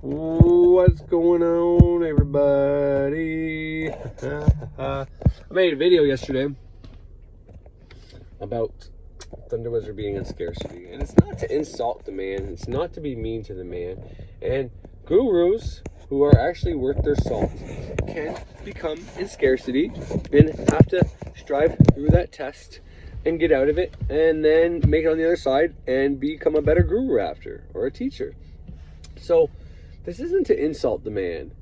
What's going on, everybody? I made a video yesterday about Thunderwizard being in Scarcity, and it's not to insult the man, it's not to be mean to the man, and gurus who are actually worth their salt can become in Scarcity and have to strive through that test and get out of it, and then make it on the other side and become a better guru after, or a teacher. So this isn't to insult the man,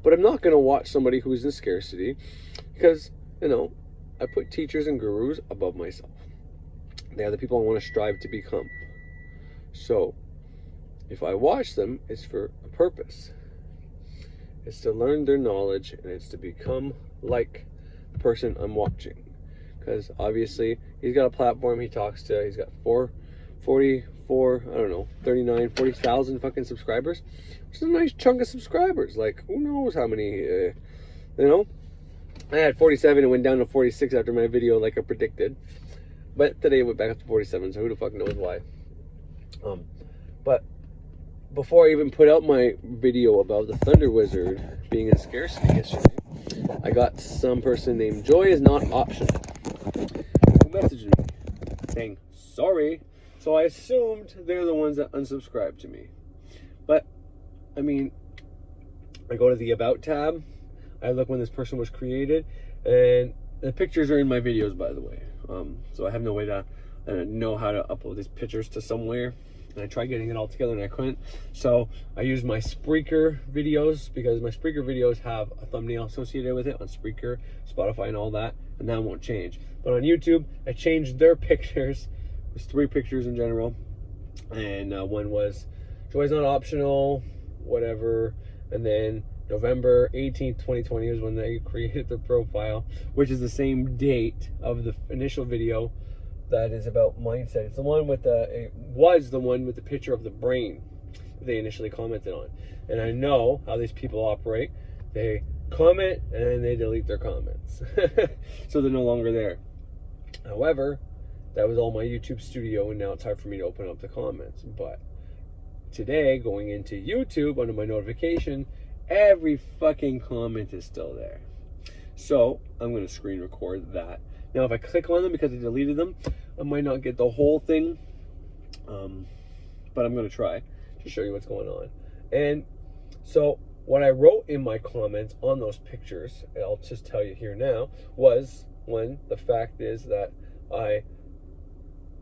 but I'm not going to watch somebody who's in Scarcity because, you know, I put teachers and gurus above myself. They are the people I want to strive to become. So if I watch them, it's for a purpose. It's to learn their knowledge, and it's to become like the person I'm watching. Because obviously he's got a platform he talks to. He's got 40,000 fucking subscribers, which is a nice chunk of subscribers. Like, who knows how many, you know? I had 47 and went down to 46 after my video, like I predicted. But today it went back up to 47, so who the fuck knows why. But before I even put out my video about the Thunderwizard being in Scarcity yesterday, I got some person named Joy is not optional who messaged me saying sorry. So I assumed they're the ones that unsubscribed to me. But I mean, I go to the About tab, I look when this person was created, and the pictures are in my videos, by the way. So I have no way to know how to upload these pictures to somewhere. And I tried getting it all together and I couldn't. So I used my Spreaker videos, because my Spreaker videos have a thumbnail associated with it on Spreaker, Spotify, and all that, and that won't change. But on YouTube, I changed their pictures. There's 3 pictures in general, and one was Joy's not optional, whatever, and then November 18th, 2020 is when they created their profile, which is the same date of the initial video that is about mindset. It's the one with it was the one with the picture of the brain that they initially commented on. And I know how these people operate. They comment and then they delete their comments. So they're no longer there. However, that was all my YouTube studio, and now it's hard for me to open up the comments. But today, going into YouTube, under my notification, every fucking comment is still there. So I'm going to screen record that. Now, if I click on them because I deleted them, I might not get the whole thing. But I'm going to try to show you what's going on. And so what I wrote in my comments on those pictures, and I'll just tell you here now, was, one, the fact is that I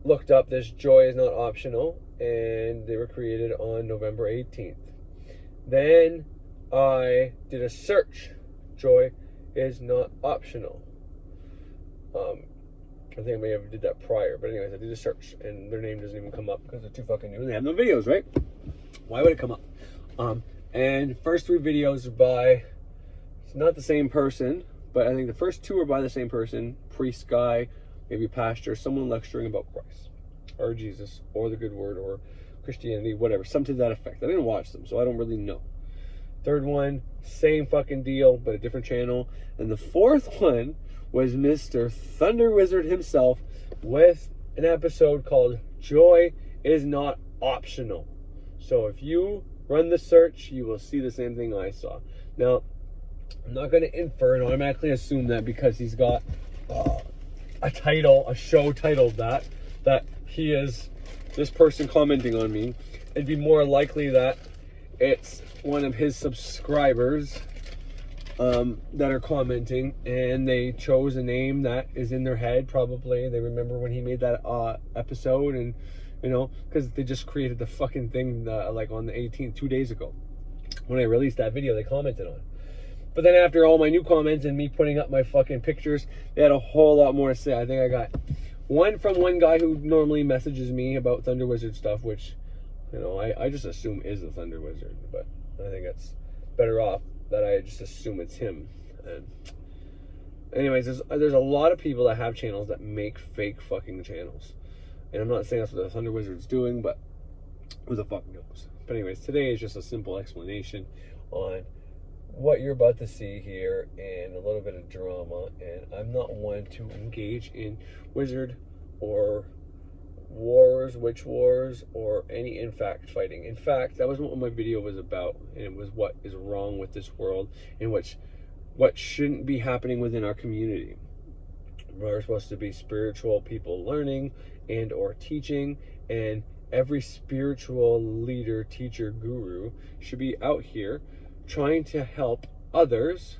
looked up this Joy is not optional, and they were created on November 18th. Then I did a search. Joy is not optional. I think I may have did that prior, but anyways, I did a search, and their name doesn't even come up because they're too fucking new and they have no videos, right? Why would it come up? And first 3 videos are by, it's not the same person, but I think the first 2 are by the same person, priest guy, maybe pastor, someone lecturing about Christ, or Jesus, or the good word, or Christianity, whatever, something to that effect. I didn't watch them, so I don't really know. Third one, same fucking deal, but a different channel. And the 4th one was Mr. Thunderwizard himself with an episode called Joy is Not Optional. So if you run the search, you will see the same thing I saw. Now, I'm not going to infer and automatically assume that because he's got a show titled that he is this person commenting on me. It'd be more likely that it's one of his subscribers that are commenting, and they chose a name that is in their head. Probably they remember when he made that episode, and you know, because they just created the fucking thing like on the 18th, 2 days ago when I released that video. They commented on it. But then after all my new comments and me putting up my fucking pictures, they had a whole lot more to say. I think I got one from one guy who normally messages me about Thunderwizard stuff, which, you know, I just assume is the Thunderwizard, but I think it's better off that I just assume it's him. And anyways, there's a lot of people that have channels that make fake fucking channels. And I'm not saying that's what the Thunderwizard's doing, but who the fuck knows? But anyways, today is just a simple explanation on what you're about to see here and a little bit of drama. And I'm not one to engage in wizard or wars, witch wars, or any infact fighting. In fact, that was what my video was about, and it was what is wrong with this world, and what shouldn't be happening within our community. We're supposed to be spiritual people learning and or teaching, and every spiritual leader, teacher, guru should be out here trying to help others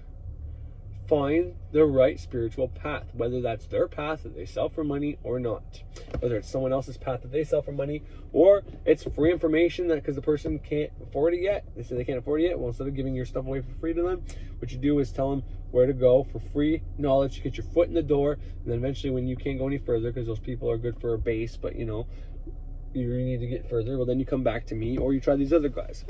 find the right spiritual path, whether that's their path that they sell for money or not, whether it's someone else's path that they sell for money, or it's free information that because the person can't afford it yet, they say they can't afford it yet. Well, instead of giving your stuff away for free to them, what you do is tell them where to go for free knowledge to get your foot in the door, and then eventually when you can't go any further because those people are good for a base, but you know you need to get further, well then you come back to me or you try these other guys.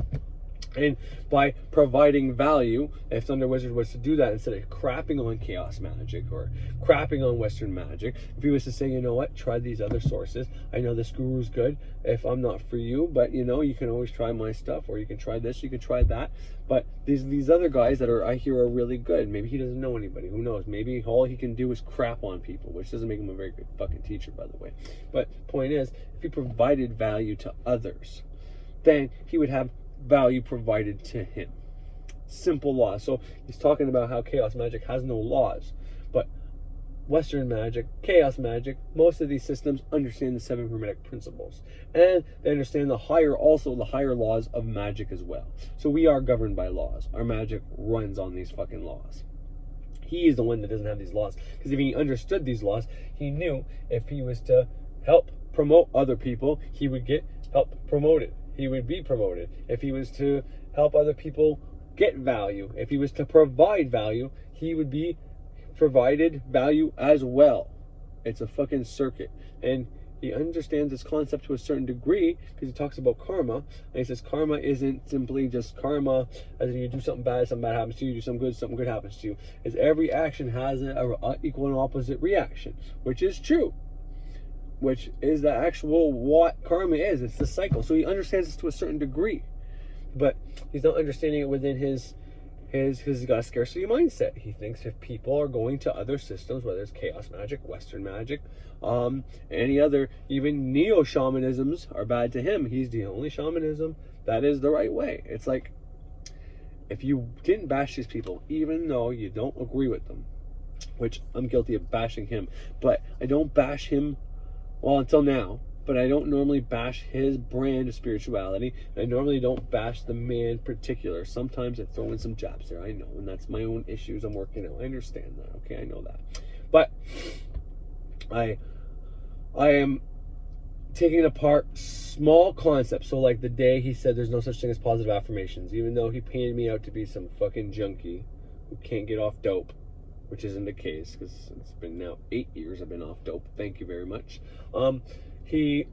And by providing value, if Thunderwizard was to do that, instead of crapping on chaos magic or crapping on Western magic, if he was to say, you know what, try these other sources. I know this guru's good if I'm not for you, but you know, you can always try my stuff, or you can try this, you can try that. But these other guys that I hear are really good. Maybe he doesn't know anybody, who knows? Maybe all he can do is crap on people, which doesn't make him a very good fucking teacher, by the way. But point is, if he provided value to others, then he would have value provided to him. Simple laws. So he's talking about how chaos magic has no laws, but Western magic, chaos magic, most of these systems understand the 7 hermetic principles, and they understand the higher laws of magic as well. So we are governed by laws. Our magic runs on these fucking laws. He is the one that doesn't have these laws, because if he understood these laws, he knew if he was to help promote other people, he would get help promoted. He would be promoted. If he was to help other people get value, if he was to provide value, he would be provided value as well. It's a fucking circuit. And he understands this concept to a certain degree because he talks about karma. And he says karma isn't simply just karma, as in you do something bad happens to you, you do something good happens to you. It's every action has an equal and opposite reaction, which is true. Which is the actual what karma is. It's the cycle. So he understands this to a certain degree, but he's not understanding it within his he's got a scarcity mindset. He thinks if people are going to other systems, whether it's chaos magic, Western magic, any other, even neo-shamanisms are bad to him. He's the only shamanism that is the right way. It's like, if you didn't bash these people, even though you don't agree with them, which I'm guilty of bashing him, but I don't bash him, well, until now, but I don't normally bash his brand of spirituality. I normally don't bash the man in particular. Sometimes I throw in some jabs there, I know, and that's my own issues I'm working out. I understand that, okay, I know that. But I am taking apart small concepts. So like the day he said there's no such thing as positive affirmations, even though he painted me out to be some fucking junkie who can't get off dope, which isn't the case, because it's been now 8 years I've been off dope. Thank you very much. He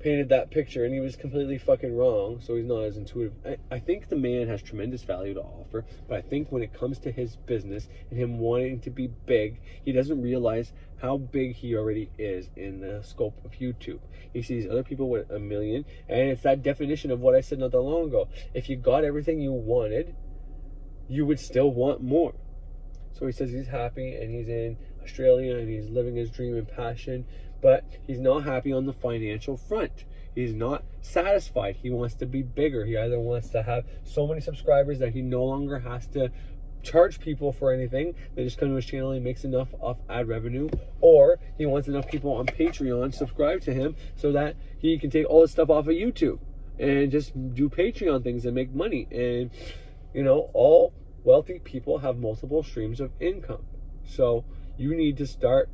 painted that picture and he was completely fucking wrong, so he's not as intuitive. I think the man has tremendous value to offer, but I think when it comes to his business and him wanting to be big, he doesn't realize how big he already is in the scope of YouTube. He sees other people with 1 million, and it's that definition of what I said not that long ago. If you got everything you wanted, you would still want more. So he says he's happy and he's in Australia and he's living his dream and passion, but he's not happy on the financial front. He's not satisfied. He wants to be bigger. He either wants to have so many subscribers that he no longer has to charge people for anything. They just come to his channel and he makes enough off ad revenue, or he wants enough people on Patreon subscribe to him so that he can take all his stuff off of YouTube and just do Patreon things and make money. And you know, all wealthy people have multiple streams of income. So you need to start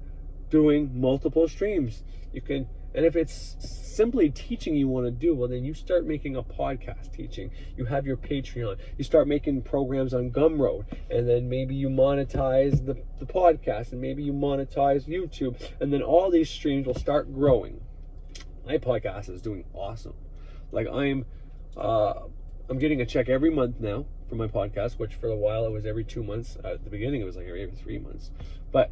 doing multiple streams. You can, and if it's simply teaching you want to do, well then you start making a podcast teaching. You have your Patreon. You start making programs on Gumroad, and then maybe you monetize the podcast, and maybe you monetize YouTube, and then all these streams will start growing. My podcast is doing awesome. Like I'm getting a check every month now for my podcast, which for a while it was every 2 months. At the beginning it was like every 3 months, but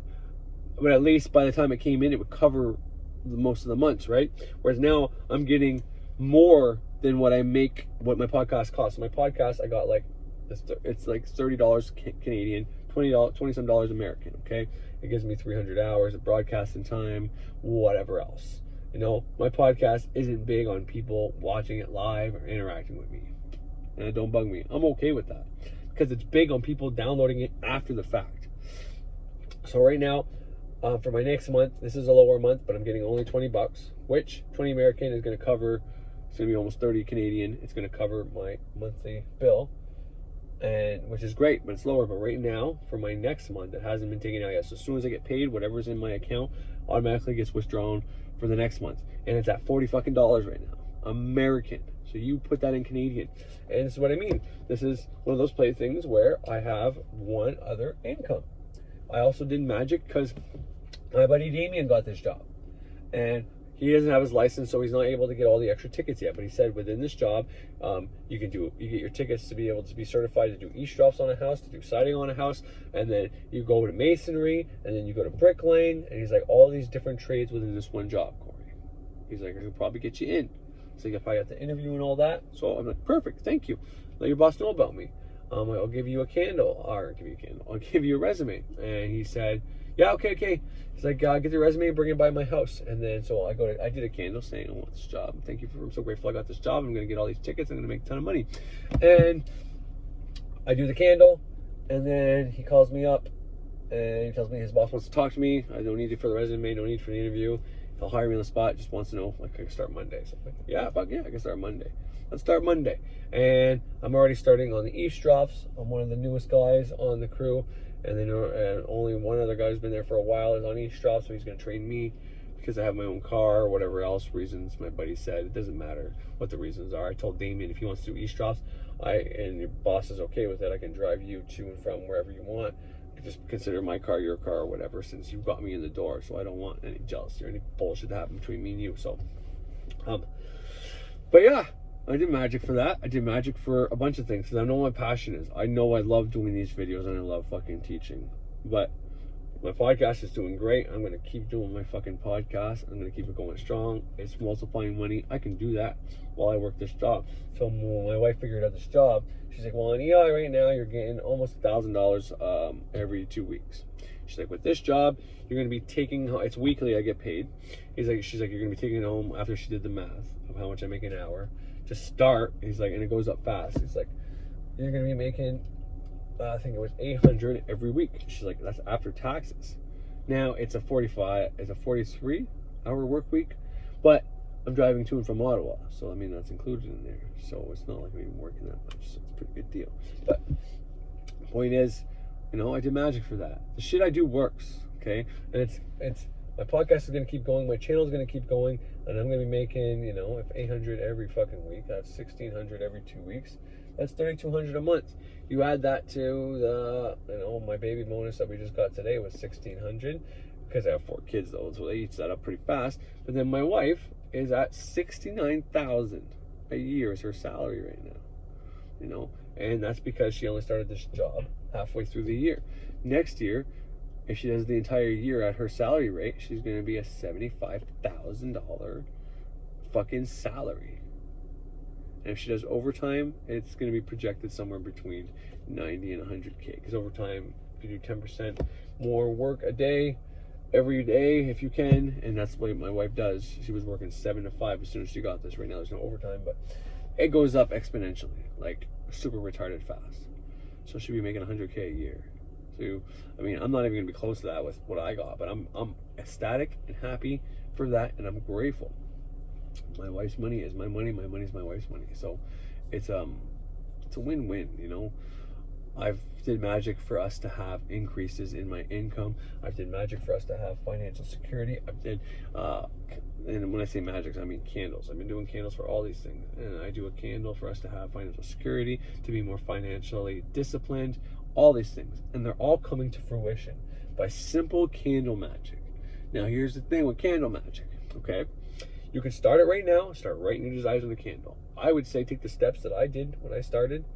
at least by the time it came in, it would cover most of the months, right? Whereas now I'm getting more than what I make, what my podcast costs. So my podcast, I got like, it's like $30 Canadian, $20 some American, okay? It gives me 300 hours of broadcasting time, whatever else. You know, my podcast isn't big on people watching it live or interacting with me. And it don't bug me. I'm okay with that. Because it's big on people downloading it after the fact. So right now, for my next month, this is a lower month, but I'm getting only $20, which 20 American is going to cover, it's going to be almost 30 Canadian. It's going to cover my monthly bill, and which is great, but it's lower. But right now, for my next month, it hasn't been taken out yet. So as soon as I get paid, whatever's in my account automatically gets withdrawn for the next month. And it's at $40 fucking right now. American. So you put that in Canadian. And this is what I mean. This is one of those things where I have one other income. I also did magic because my buddy Damien got this job. And he doesn't have his license, so he's not able to get all the extra tickets yet. But he said within this job, you get your tickets to be able to be certified to do eavesdrops on a house, to do siding on a house, and then you go to masonry, and then you go to bricklaying, and he's like, all these different trades within this one job, Corey. He's like, I could probably get you in. So you probably have to interview and all that. So I'm like, perfect, thank you. Let your boss know about me. I'll give you a candle, or I'll give you a resume. And he said, yeah, okay. He's like, get the resume and bring it by my house. And then so I did a candle saying, I want this job. Thank you I'm so grateful I got this job. I'm gonna get all these tickets. I'm gonna make a ton of money. And I do the candle, and then he calls me up and he tells me his boss wants to talk to me. I don't need it for the resume, no need for the interview. He'll hire me on the spot, just wants to know, like, I can start Monday. So I'm like, yeah, fuck yeah, I can start Monday. Let's start Monday. And I'm already starting on the eavesdrops. I'm one of the newest guys on the crew. And then only one other guy who's been there for a while is on eavesdrops, so he's going to train me because I have my own car or whatever else reasons my buddy said. It doesn't matter what the reasons are. I told Damien if he wants to do eavesdrops, and your boss is okay with it, I can drive you to and from wherever you want. Just consider my car your car or whatever, since you got me in the door. So I don't want any jealousy or any bullshit to happen between me and you. So, but yeah, I did magic for that. I did magic for a bunch of things because I know what my passion is. I know I love doing these videos and I love fucking teaching. But my podcast is doing great. I'm going to keep doing my fucking podcast. I'm going to keep it going strong. It's multiplying money. I can do that while I work this job. So when my wife figured out this job, she's like, well, in EI right now, you're getting almost $1,000 every 2 weeks. She's like, with this job, you're going to be taking, it's weekly, I get paid. She's like, you're going to be taking it home after she did the math of how much I make an hour. Just start. He's like, and it goes up fast. He's like, you're going to be making, I think it was $800 every week. She's like, that's after taxes. Now it's a 43-hour work week, but I'm driving to and from Ottawa, so I mean that's included in there. So it's not like I'm even working that much. So it's a pretty good deal. But the point is, you know, I did magic for that. The shit I do works, okay? And it's my podcast is gonna keep going. My channel is gonna keep going, and I'm gonna be making, you know, if 800 every fucking week, that's 1,600 every 2 weeks. That's 3,200 a month. You add that to the, you know, my baby bonus that we just got today was 1,600, because I have 4 kids though, so they eat that up pretty fast. But then my wife is at 69,000 a year is her salary right now, you know, and that's because she only started this job halfway through the year. Next year, if she does the entire year at her salary rate, she's going to be a $75,000 fucking salary. And if she does overtime, it's going to be projected somewhere between 90 and 100K. Because overtime, if you do 10% more work a day, every day if you can, and that's what my wife does. She was working 7 to 5 as soon as she got this. Right now there's no overtime, but it goes up exponentially, like super retarded fast. So she'll be making 100K a year. So I mean, I'm not even gonna be close to that with what I got, but I'm ecstatic and happy for that, and I'm grateful. My wife's money is my money, my money is my wife's money. So it's a win-win, you know. I've did magic for us to have increases in my income. I've did magic for us to have financial security. I've did, and when I say magic, I mean candles. I've been doing candles for all these things. And I do a candle for us to have financial security, to be more financially disciplined, all these things. And they're all coming to fruition by simple candle magic. Now, here's the thing with candle magic, okay? You can start it right now, start writing your desires on the candle. I would say take the steps that I did when I started,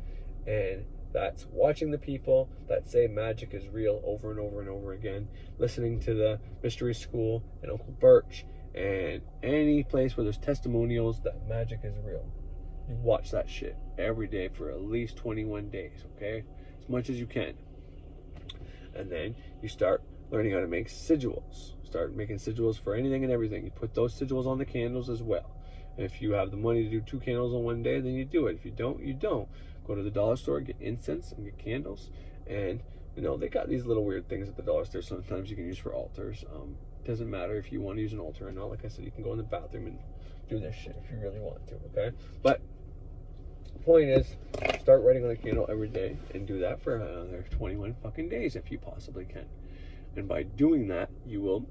and that's watching the people that say magic is real over and over and over again, listening to the Mystery School and Uncle Birch, and any place where there's testimonials that magic is real. You watch that shit every day for at least 21 days, okay? As much as you can. And then you start learning how to make sigils. start making sigils for anything and everything. You put those sigils on the candles as well. And if you have the money to do 2 candles on one day, then you do it. If you don't, you don't. Go to the dollar store, get incense and get candles. And you know, they got these little weird things at the dollar store sometimes you can use for altars. Doesn't matter if you want to use an altar or not. Like I said, you can go in the bathroom and do this shit if you really want to, okay? But the point is, start writing on a candle every day and do that for another 21 fucking days if you possibly can. And by doing that, you will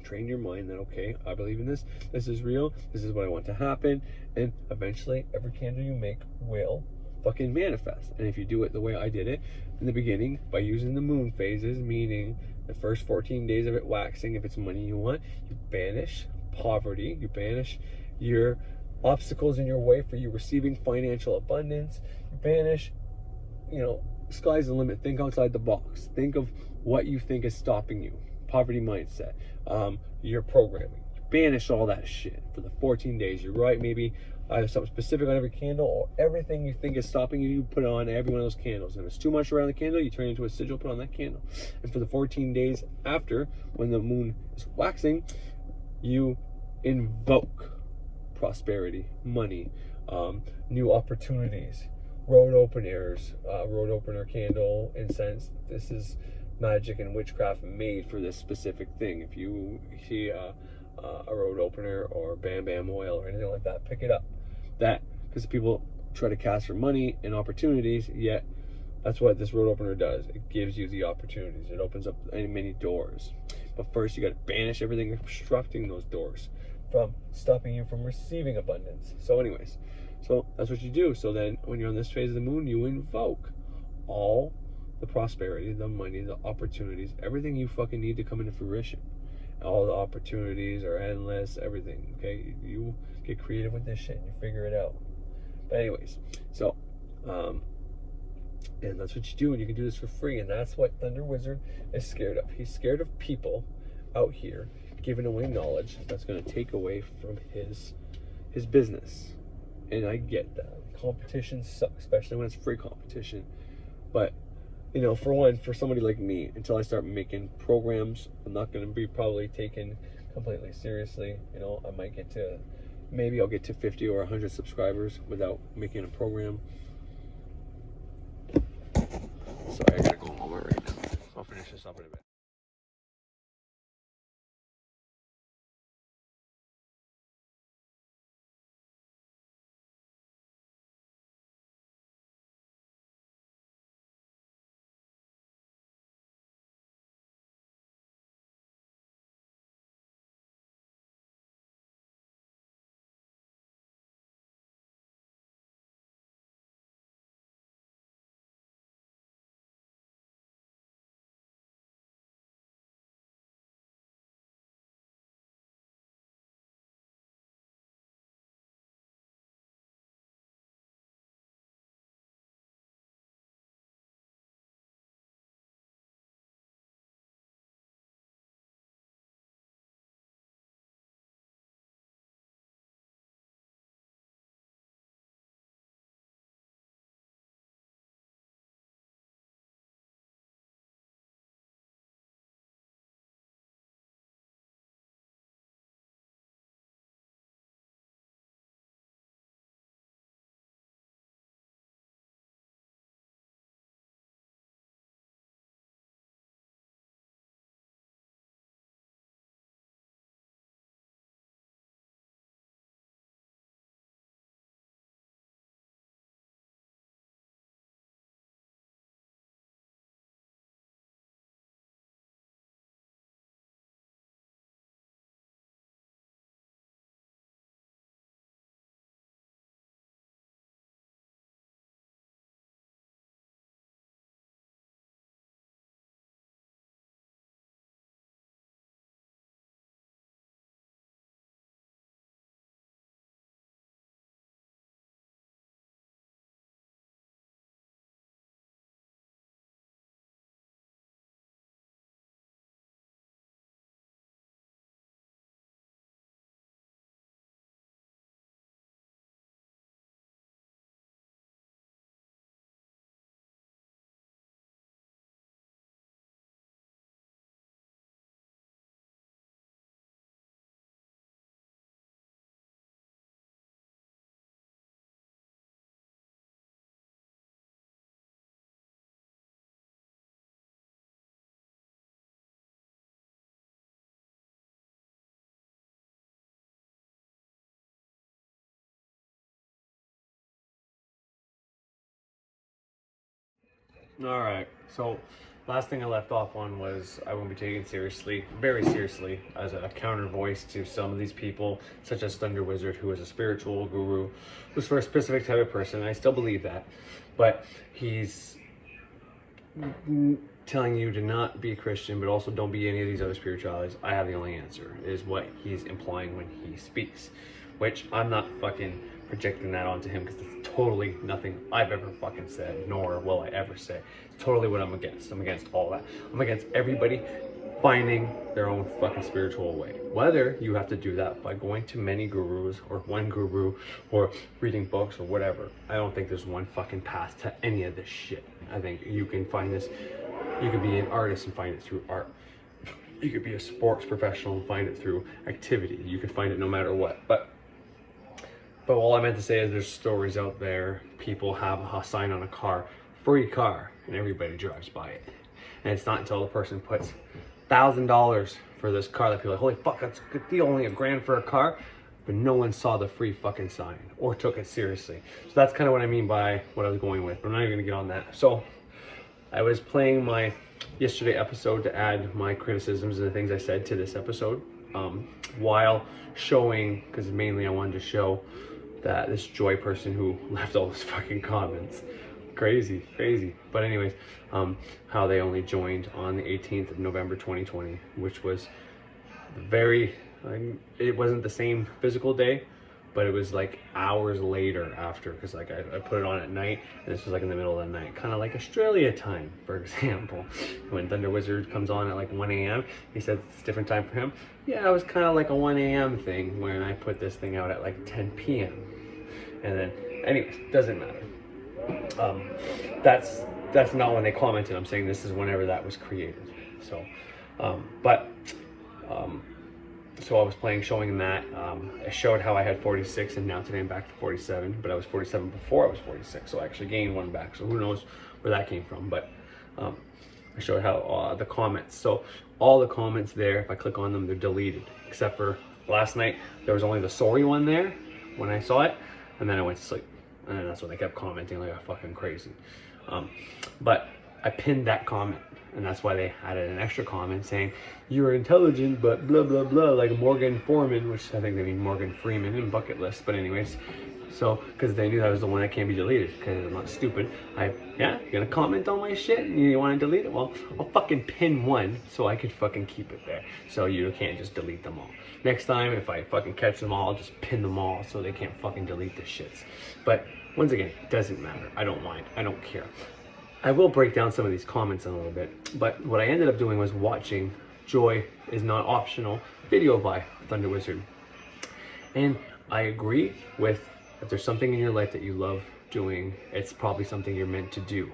train your mind that, okay, I believe in this, this is real, this is what I want to happen, and eventually every candle you make will fucking manifest. And if you do it the way I did it in the beginning, by using the moon phases, meaning the first 14 days of it waxing, if it's money you want, you banish poverty, you banish your obstacles in your way for you receiving financial abundance, you banish, you know, sky's the limit. Think outside the box. Think of what you think is stopping you. Poverty mindset, your programming. Banish all that shit for the 14 days. You write maybe something specific on every candle, or everything you think is stopping you, you put it on every one of those candles. And if it's too much around the candle, you turn it into a sigil, put on that candle. And for the 14 days after, when the moon is waxing, you invoke prosperity, money, new opportunities, road openers, road opener candle, incense. This is magic and witchcraft made for this specific thing. If you see a road opener or bam bam oil or anything like that, pick it up. That, because people try to cast for money and opportunities, yet that's what this road opener does. It gives you the opportunities. It opens up many doors. But first you got to banish everything obstructing those doors from stopping you from receiving abundance. So anyways, so that's what you do. So then when you're on this phase of the moon, you invoke all the prosperity, the money, the opportunities, everything you fucking need to come into fruition. All the opportunities are endless, everything, okay? You get creative with this shit and you figure it out. But anyways, so, and that's what you do, and you can do this for free, and that's what Thunderwizard is scared of. He's scared of people out here giving away knowledge that's going to take away from his business. And I get that. Competition sucks, especially when it's free competition. But you know, for one, for somebody like me, until I start making programs, I'm not going to be probably taken completely seriously. You know, I might get to, maybe I'll get to 50 or 100 subscribers without making a program. Sorry, I gotta go home right now. I'll finish this up in a bit. All right. So, last thing I left off on was I won't be taken seriously, very seriously, as a counter voice to some of these people, such as Thunderwizard, who is a spiritual guru, who's for a specific type of person. I still believe that, but he's telling you to not be a Christian, but also don't be any of these other spiritualities. I have the only answer, is what he's implying when he speaks, which I'm not fucking projecting that onto him, because it's totally nothing I've ever fucking said, nor will I ever say. It's totally what I'm against. I'm against all that. I'm against everybody finding their own fucking spiritual way. Whether you have to do that by going to many gurus, or one guru, or reading books, or whatever. I don't think there's one fucking path to any of this shit. I think you can find this, you could be an artist and find it through art. You could be a sports professional and find it through activity. You could find it no matter what. But all I meant to say is there's stories out there, people have a sign on a car, free car, and everybody drives by it. And it's not until the person puts $1,000 for this car that people are like, holy fuck, that's a good deal, only $1,000 for a car. But no one saw the free fucking sign or took it seriously. So that's kind of what I mean by what I was going with, but I'm not even gonna get on that. So I was playing my yesterday episode to add my criticisms and the things I said to this episode, while showing, because mainly I wanted to show that this Joy person who left all those fucking comments, crazy. But anyways, how they only joined on the 18th of November 2020, which was very, it wasn't the same physical day, but it was like hours later after, because like I put it on at night, and this was like in the middle of the night, kind of like Australia time, for example. When Thunderwizard comes on at like 1 a.m, he said it's a different time for him. Yeah, it was kind of like a 1 a.m. thing when I put this thing out at like 10 p.m. And then, anyways, doesn't matter. That's not when they commented. I'm saying this is whenever that was created. So, so I was showing that. I showed how I had 46, and now today I'm back to 47. But I was 47 before I was 46, so I actually gained one back. So who knows where that came from? But I showed how the comments. So all the comments there, if I click on them, they're deleted, except for last night. There was only the sorry one there when I saw it, and then I went to sleep. And that's when they kept commenting like a fucking crazy. But I pinned that comment, and that's why they added an extra comment saying, you're intelligent, but blah, blah, blah, like Morgan Foreman, which I think they mean Morgan Freeman in Bucket List. But anyways, so, because they knew that was the one that can't be deleted, because I'm not stupid. Yeah, you're gonna comment on my shit and you want to delete it? Well, I'll fucking pin one so I could fucking keep it there. So you can't just delete them all. Next time, if I fucking catch them all, I'll just pin them all so they can't fucking delete the shits. But once again, it doesn't matter. I don't mind. I don't care. I will break down some of these comments in a little bit, but what I ended up doing was watching Joy is Not Optional video by Thunderwizard. And I agree with, if there's something in your life that you love doing, it's probably something you're meant to do.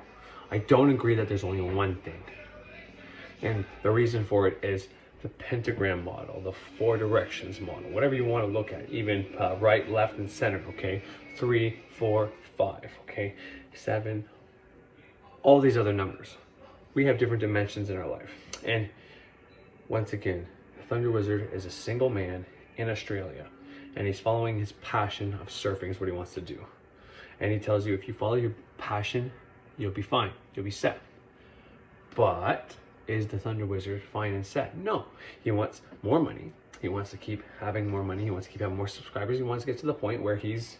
I don't agree that there's only one thing. And the reason for it is the pentagram model, the 4 directions model, whatever you want to look at, even right, left, and center, okay? 3, 4, 5, okay? 7, all these other numbers. We have different dimensions in our life. And once again, Thunderwizard is a single man in Australia, and he's following his passion of surfing is what he wants to do. And he tells you, if you follow your passion, you'll be fine, you'll be set. But is the Thunderwizard fine and set? No. He wants more money. He wants to keep having more money. He wants to keep having more subscribers. He wants to get to the point where he's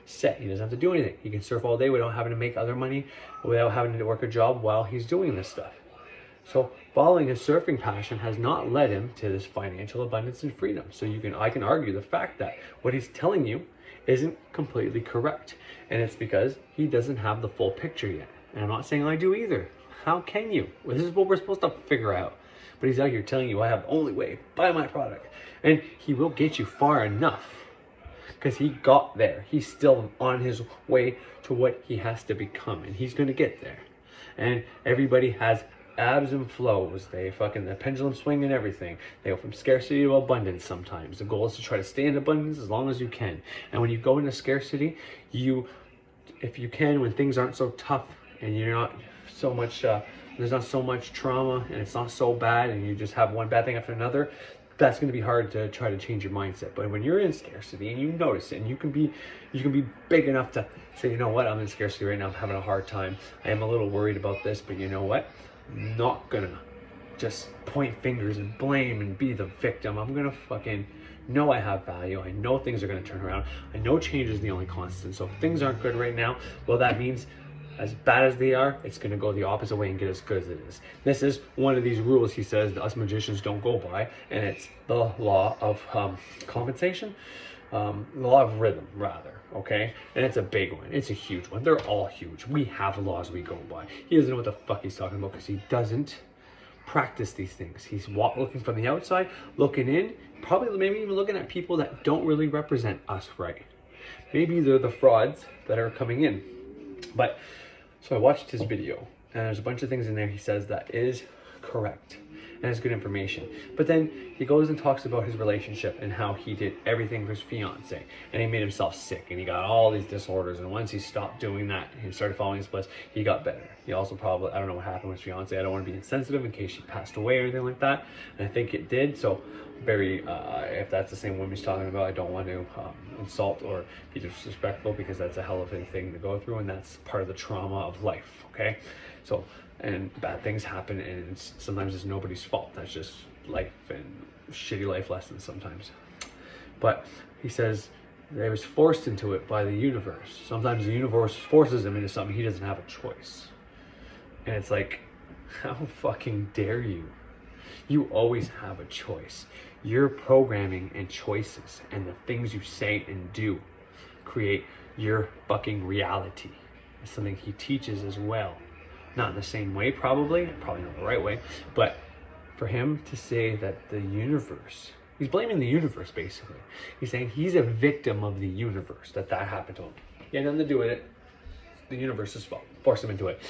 set. He doesn't have to do anything. He can surf all day without having to make other money, without having to work a job while he's doing this stuff. So following his surfing passion has not led him to this financial abundance and freedom. So I can argue the fact that what he's telling you isn't completely correct. And it's because he doesn't have the full picture yet. And I'm not saying I do either. How can you? Well, this is what we're supposed to figure out. But he's out here telling you, I have the only way, buy my product. And he will get you far enough, because he got there. He's still on his way to what he has to become, and he's going to get there. And everybody has ebbs and flows. They fucking, the pendulum swing and everything. They go from scarcity to abundance sometimes. The goal is to try to stay in abundance as long as you can. And when you go into scarcity, if you can, when things aren't so tough and you're not so much, there's not so much trauma and it's not so bad and you just have one bad thing after another, that's going to be hard to try to change your mindset. But when you're in scarcity and you notice it, and you can be big enough to say, you know what, I'm in scarcity right now, I'm having a hard time, I am a little worried about this, but you know what, I'm not gonna just point fingers and blame and be the victim. I'm gonna fucking know I have value. I know things are gonna turn around. I know change is the only constant. So if things aren't good right now, well, that means as bad as they are, it's going to go the opposite way and get as good as it is. This is one of these rules he says that us magicians don't go by, and it's the law of compensation, the law of rhythm, rather, okay? And it's a big one. It's a huge one. They're all huge. We have laws we go by. He doesn't know what the fuck he's talking about because he doesn't practice these things. He's looking from the outside, looking in, probably maybe even looking at people that don't really represent us right. Maybe they're the frauds that are coming in. But so I watched his video, and there's a bunch of things in there he says that is correct and is good information. But then he goes and talks about his relationship and how he did everything for his fiance, and he made himself sick, and he got all these disorders. And once he stopped doing that, he started following his bliss, he got better. He also probably, I don't know what happened with his fiance. I don't want to be insensitive in case she passed away or anything like that. And I think it did. So very, if that's the same woman he's talking about, I don't want to insult or be disrespectful, because that's a hell of a thing to go through, and that's part of the trauma of life, okay? So, and bad things happen, and sometimes it's nobody's fault. That's just life and shitty life lessons sometimes. But he says they was forced into it by the universe. Sometimes the universe forces him into something he doesn't have a choice. And it's like, how fucking dare you? You always have a choice. Your programming and choices and the things you say and do create your fucking reality. It's something he teaches as well. Not in the same way, probably not the right way, but for him to say that the universe, he's blaming the universe basically. He's saying he's a victim of the universe, that happened to him. He had nothing to do with it. The universe's fault. Forced him into it.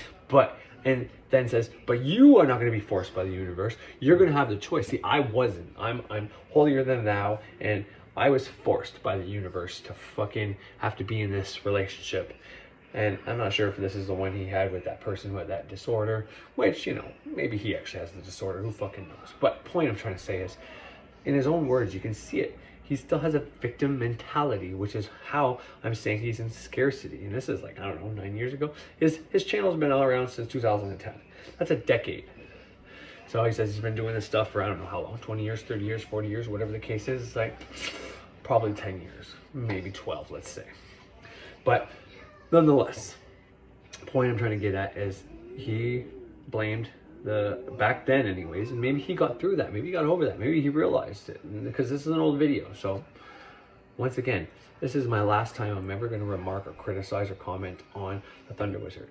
And then says, but you are not going to be forced by the universe. You're going to have the choice. See, I wasn't. I'm holier than thou, and I was forced by the universe to fucking have to be in this relationship. And I'm not sure if this is the one he had with that person who had that disorder, which, you know, maybe he actually has the disorder. Who fucking knows? But point I'm trying to say is, in his own words, you can see it. He still has a victim mentality, which is how I'm saying he's in scarcity. And this is like, I don't know, 9 years ago. His channel's been all around since 2010. That's a decade. So he says he's been doing this stuff for, I don't know how long, 20 years, 30 years, 40 years, whatever the case is. It's like probably 10 years, maybe 12, let's say. But nonetheless, the point I'm trying to get at is he blamed back then anyways, and maybe he got through that, maybe he got over that, maybe he realized it, because this is an old video. So once again, this is my last time I'm ever going to remark or criticize or comment on the Thunderwizard.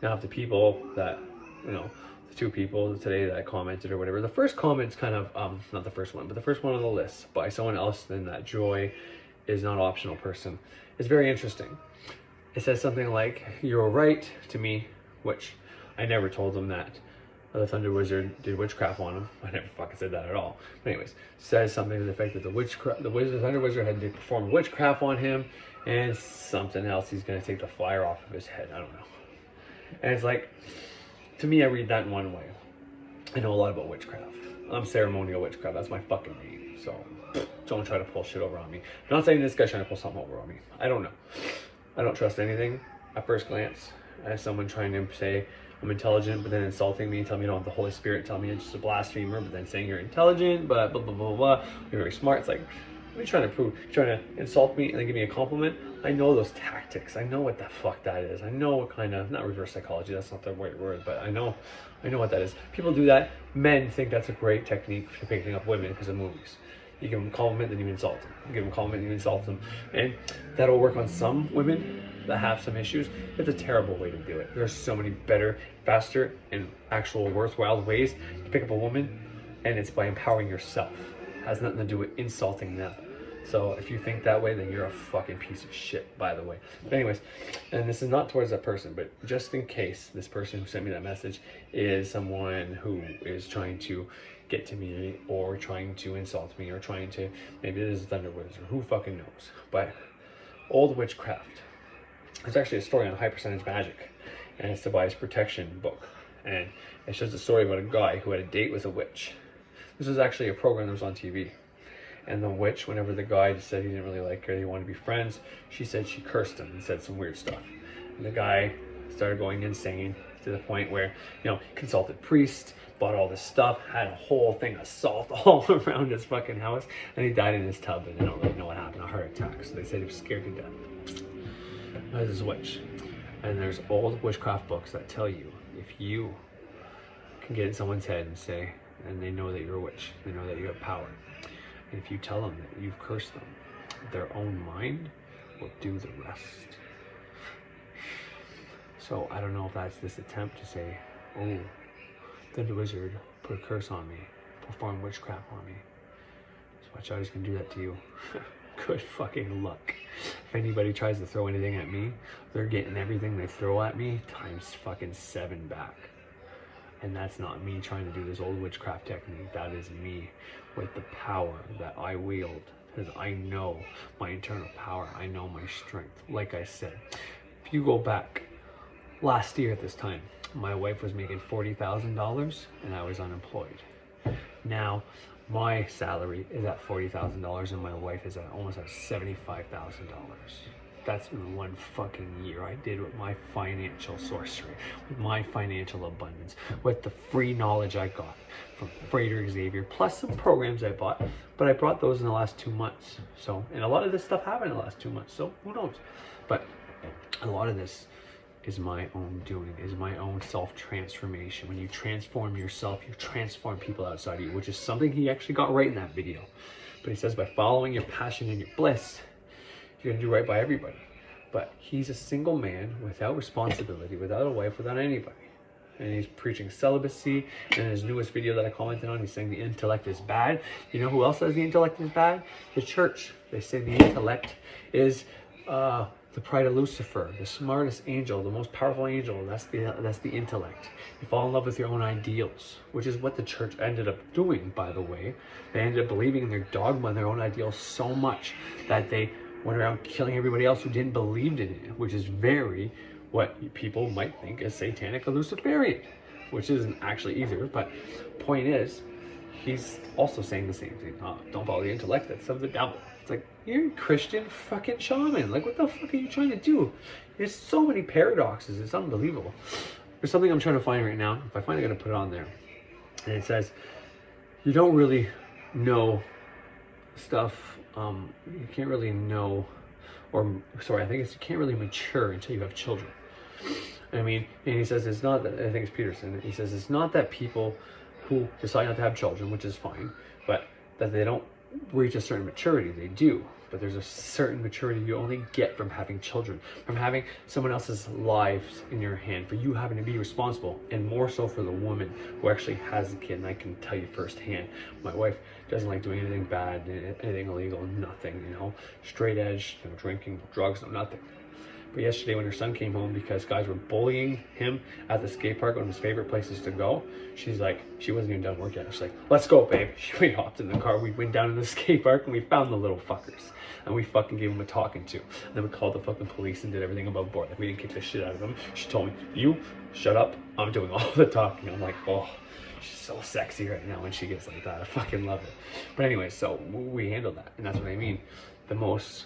Now, if the people that, you know, the two people today that commented or whatever, the first comment's kind of not the first one, but the first one on the list by someone else than that joy is not optional person, is very interesting. It says something like, "You're right to me," which I never told them that the Thunderwizard did witchcraft on him. I never fucking said that at all. But anyways, says something to the effect that the Thunderwizard had to perform witchcraft on him, and something else, he's gonna take the fire off of his head. I don't know. And it's like, to me, I read that in one way. I know a lot about witchcraft. I'm ceremonial witchcraft. That's my fucking name. So don't try to pull shit over on me. I'm not saying this guy's trying to pull something over on me. I don't know. I don't trust anything at first glance. As someone trying to say I'm intelligent, but then insulting me, telling me you don't have the Holy Spirit, telling me you're just a blasphemer, but then saying you're intelligent, but blah, blah, blah, blah, you're very smart. It's like, what are you trying to prove? You're trying to insult me and then give me a compliment? I know those tactics. I know what the fuck that is. I know what kind of, not reverse psychology, that's not the right word, but I know what that is. People do that. Men think that's a great technique for picking up women because of movies. You give them a compliment, then you insult them. You give them a compliment, you insult them. And that'll work on some women that have some issues. It's a terrible way to do it. There's so many better, faster, and actual worthwhile ways to pick up a woman, and it's by empowering yourself. It has nothing to do with insulting them. So if you think that way, then you're a fucking piece of shit, by the way. But anyways, and this is not towards that person, but just in case this person who sent me that message is someone who is trying to get to me or trying to insult me or trying to, maybe it is Thunderwizard, who fucking knows. But old witchcraft. There's actually a story on high percentage magic, and it's the Tobias Protection book. And it's just a story about a guy who had a date with a witch. This was actually a program that was on TV. And the witch, whenever the guy said he didn't really like her, he wanted to be friends, she said she cursed him and said some weird stuff. And the guy started going insane to the point where, you know, consulted priests, bought all this stuff, had a whole thing of salt all around his fucking house, and he died in his tub, and they don't really know what happened, a heart attack. So they said he was scared to death. That is a witch. And there's old witchcraft books that tell you if you can get in someone's head and say, and they know that you're a witch, they know that you have power. And if you tell them that you've cursed them, their own mind will do the rest. So I don't know if that's this attempt to say, oh, Thunderwizard put a curse on me, perform witchcraft on me. So watch out, he's gonna do that to you. Good fucking luck. If anybody tries to throw anything at me, they're getting everything they throw at me times fucking 7 back. And that's not me trying to do this old witchcraft technique. That is me with the power that I wield. Because I know my internal power. I know my strength. Like I said, if you go back last year at this time, my wife was making $40,000 and I was unemployed. Now my salary is at $40,000 and my wife is at almost at $75,000. That's in 1 fucking year I did with my financial sorcery, with my financial abundance, with the free knowledge I got from Freighter Xavier, plus some programs I bought, but I brought those in the last 2 months. So, and a lot of this stuff happened in the last 2 months, so who knows? But a lot of this is my own doing, is my own self-transformation. When you transform yourself, you transform people outside of you, which is something he actually got right in that video. But he says by following your passion and your bliss, you're gonna do right by everybody. But he's a single man without responsibility, without a wife, without anybody. And he's preaching celibacy. And in his newest video that I commented on, he's saying the intellect is bad. You know who else says the intellect is bad? The church. They say the intellect is the pride of Lucifer, the smartest angel, the most powerful angel. That's the intellect. You fall in love with your own ideals, which is what the church ended up doing, by the way. They ended up believing in their dogma and their own ideals so much that they went around killing everybody else who didn't believe in it, which is very what people might think is satanic or Luciferian, which isn't actually either. But point is, he's also saying the same thing. Oh, don't follow the intellect, that's of the devil. It's like, you're a Christian fucking shaman. Like, what the fuck are you trying to do? There's so many paradoxes. It's unbelievable. There's something I'm trying to find right now. If I find it, I'm gonna put it on there. And it says, you don't really know stuff. You can't really know, or sorry, I think it's you can't really mature until you have children. I mean, and he says it's not that, I think it's Peterson, he says it's not that people who decide not to have children, which is fine, but that they don't reach a certain maturity. They do, but there's a certain maturity you only get from having children, from having someone else's lives in your hand, for you having to be responsible, and more so for the woman who actually has a kid. And I can tell you firsthand, my wife doesn't like doing anything bad, anything illegal, nothing, you know, straight edge, no drinking, drugs, no nothing. But yesterday when her son came home because guys were bullying him at the skate park, one of his favorite places to go, she's like, she wasn't even done work yet. She's like, let's go, babe. We hopped in the car, we went down to the skate park and we found the little fuckers. And we fucking gave them a talking to. And then we called the fucking police and did everything above board. Like, we didn't kick the shit out of them. She told me, you shut up, I'm doing all the talking. I'm like, oh, she's so sexy right now when she gets like that. I fucking love it. But anyway, so we handled that. And that's what I mean. The most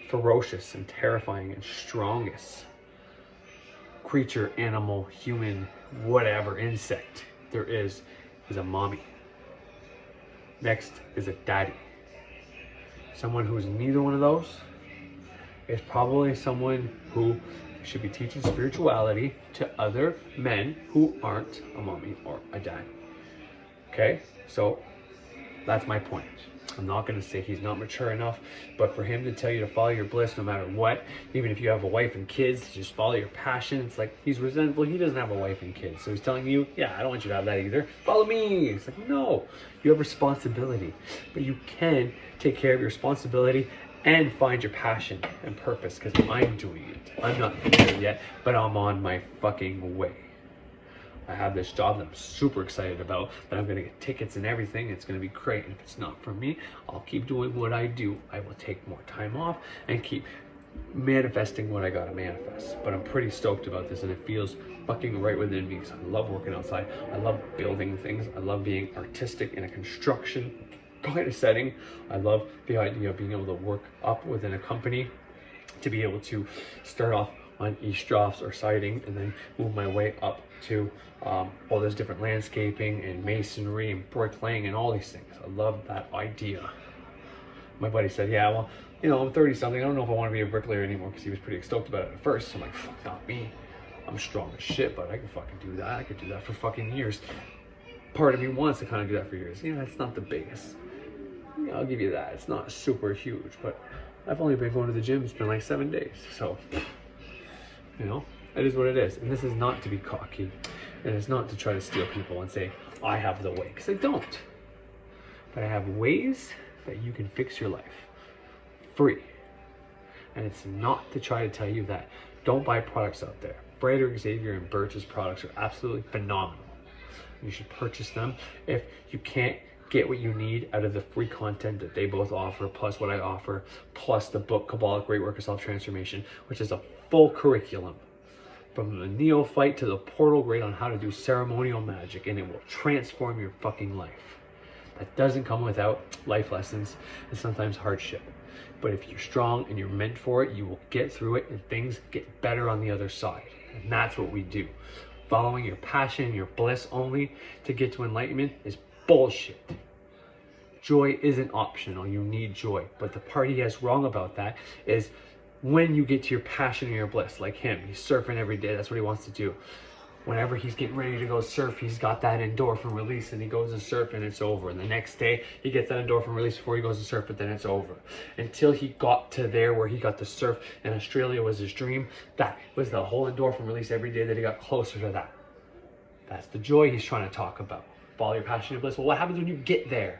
ferocious and terrifying and strongest creature, animal, human, whatever, insect there is a mommy. Next is a daddy. Someone who's neither one of those is probably someone who should be teaching spirituality to other men who aren't a mommy or a dad. Okay, so that's my point. I'm not going to say he's not mature enough, but for him to tell you to follow your bliss no matter what, even if you have a wife and kids, just follow your passion. It's like he's resentful. He doesn't have a wife and kids. So he's telling you, yeah, I don't want you to have that either. Follow me. It's like, no, you have responsibility, but you can take care of your responsibility and find your passion and purpose, because I'm doing it. I'm not there yet, but I'm on my fucking way. I have this job that I'm super excited about, that I'm going to get tickets and everything. It's going to be great. And if it's not for me, I'll keep doing what I do. I will take more time off and keep manifesting what I gotta manifest. But I'm pretty stoked about this, and it feels fucking right within me, because I love working outside. I love building things. I love being artistic in a construction kind of setting. I love the idea of being able to work up within a company, to be able to start off on eavesdrops or siding and then move my way up to all this different landscaping and masonry and bricklaying and all these things. I love that idea. My buddy said, yeah, well, you know, I'm 30 something. I don't know if I want to be a bricklayer anymore, because he was pretty stoked about it at first. I'm like, fuck, not me. I'm strong as shit, but I can fucking do that. I could do that for fucking years. Part of me wants to kind of do that for years. Yeah, it's not the biggest. Yeah, I'll give you that. It's not super huge, but I've only been going to the gym. It's been like 7 days. So, you know, it is what it is. And this is not to be cocky. And it's not to try to steal people and say, I have the way, because I don't. But I have ways that you can fix your life free. And it's not to try to tell you that don't buy products out there. Frederick Xavier and Birch's products are absolutely phenomenal. You should purchase them. If you can't get what you need out of the free content that they both offer, plus what I offer, plus the book Kabbalic Great Work of Self-Transformation, which is a full curriculum from the neophyte to the portal grade on how to do ceremonial magic, and it will transform your fucking life. That doesn't come without life lessons and sometimes hardship. But if you're strong and you're meant for it, you will get through it, and things get better on the other side. And that's what we do. Following your passion, your bliss only to get to enlightenment is bullshit. Joy isn't optional. You need joy. But the part he has wrong about that is when you get to your passion and your bliss, like him, he's surfing every day. That's what he wants to do. Whenever he's getting ready to go surf, he's got that endorphin release, and he goes to surf and it's over. And the next day he gets that endorphin release before he goes to surf, but then it's over. Until he got to there where he got to surf and Australia was his dream, that was the whole endorphin release every day that he got closer to that. That's the joy he's trying to talk about. Follow your passion and bliss. Well, what happens when you get there?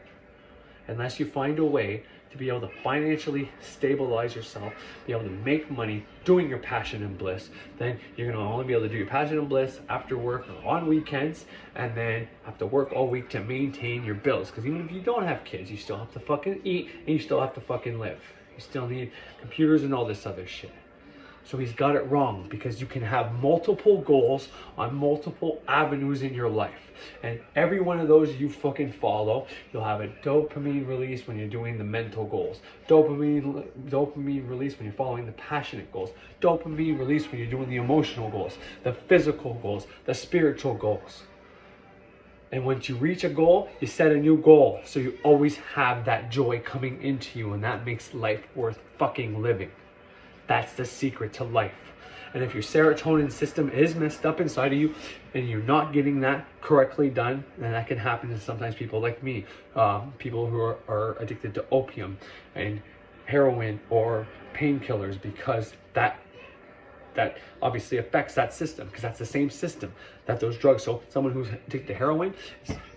Unless you find a way to be able to financially stabilize yourself, be able to make money doing your passion and bliss, then you're going to only be able to do your passion and bliss after work or on weekends, and then have to work all week to maintain your bills. Because even if you don't have kids, you still have to fucking eat, and you still have to fucking live. You still need computers and all this other shit. So he's got it wrong, because you can have multiple goals on multiple avenues in your life. And every one of those you fucking follow, you'll have a dopamine release when you're doing the mental goals. Dopamine release when you're following the passionate goals. Dopamine release when you're doing the emotional goals, the physical goals, the spiritual goals. And once you reach a goal, you set a new goal. So you always have that joy coming into you, and that makes life worth fucking living. That's the secret to life. And if your serotonin system is messed up inside of you and you're not getting that correctly done, then that can happen to sometimes people like me, people who are addicted to opium and heroin or painkillers, because that obviously affects that system, because that's the same system that those drugs. So someone who's addicted to heroin,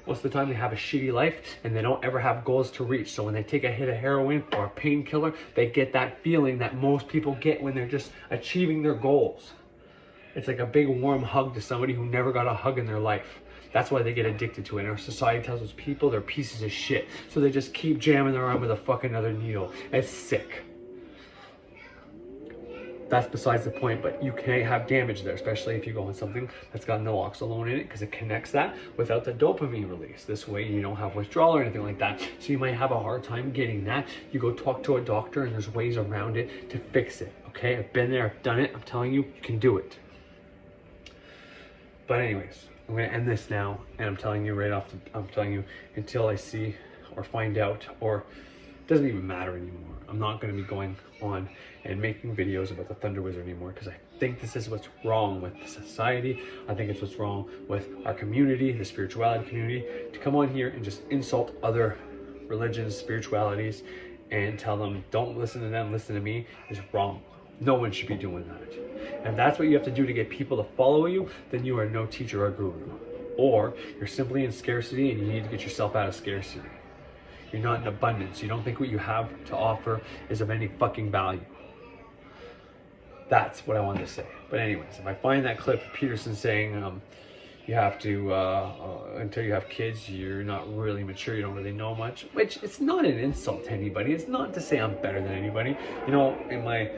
most of the time they have a shitty life and they don't ever have goals to reach. So when they take a hit of heroin or a painkiller, they get that feeling that most people get when they're just achieving their goals. It's like a big warm hug to somebody who never got a hug in their life. That's why they get addicted to it. And our society tells us people they're pieces of shit. So they just keep jamming their arm with a fucking other needle. It's sick. That's besides the point, but you can have damage there, especially if you go on something that's got naloxone in it, because it connects that without the dopamine release. This way you don't have withdrawal or anything like that. So you might have a hard time getting that. You go talk to a doctor, and there's ways around it to fix it. Okay, I've been there, I've done it. I'm telling you, you can do it. But anyways, I'm gonna end this now, and I'm telling you right off, I'm telling you until I see or find out, or it doesn't even matter anymore. I'm not going to be going on and making videos about the Thunderwizard anymore, because I think this is what's wrong with society. I think it's what's wrong with our community, the spirituality community, to come on here and just insult other religions, spiritualities, and tell them, don't listen to them, listen to me, is wrong. No one should be doing that. And that's what you have to do to get people to follow you, then you are no teacher or guru. Or you're simply in scarcity, and you need to get yourself out of scarcity. You're not in abundance. You don't think what you have to offer is of any fucking value. That's what I wanted to say. But anyways, if I find that clip of Peterson saying you have to, until you have kids, you're not really mature, you don't really know much, which it's not an insult to anybody. It's not to say I'm better than anybody. You know, in my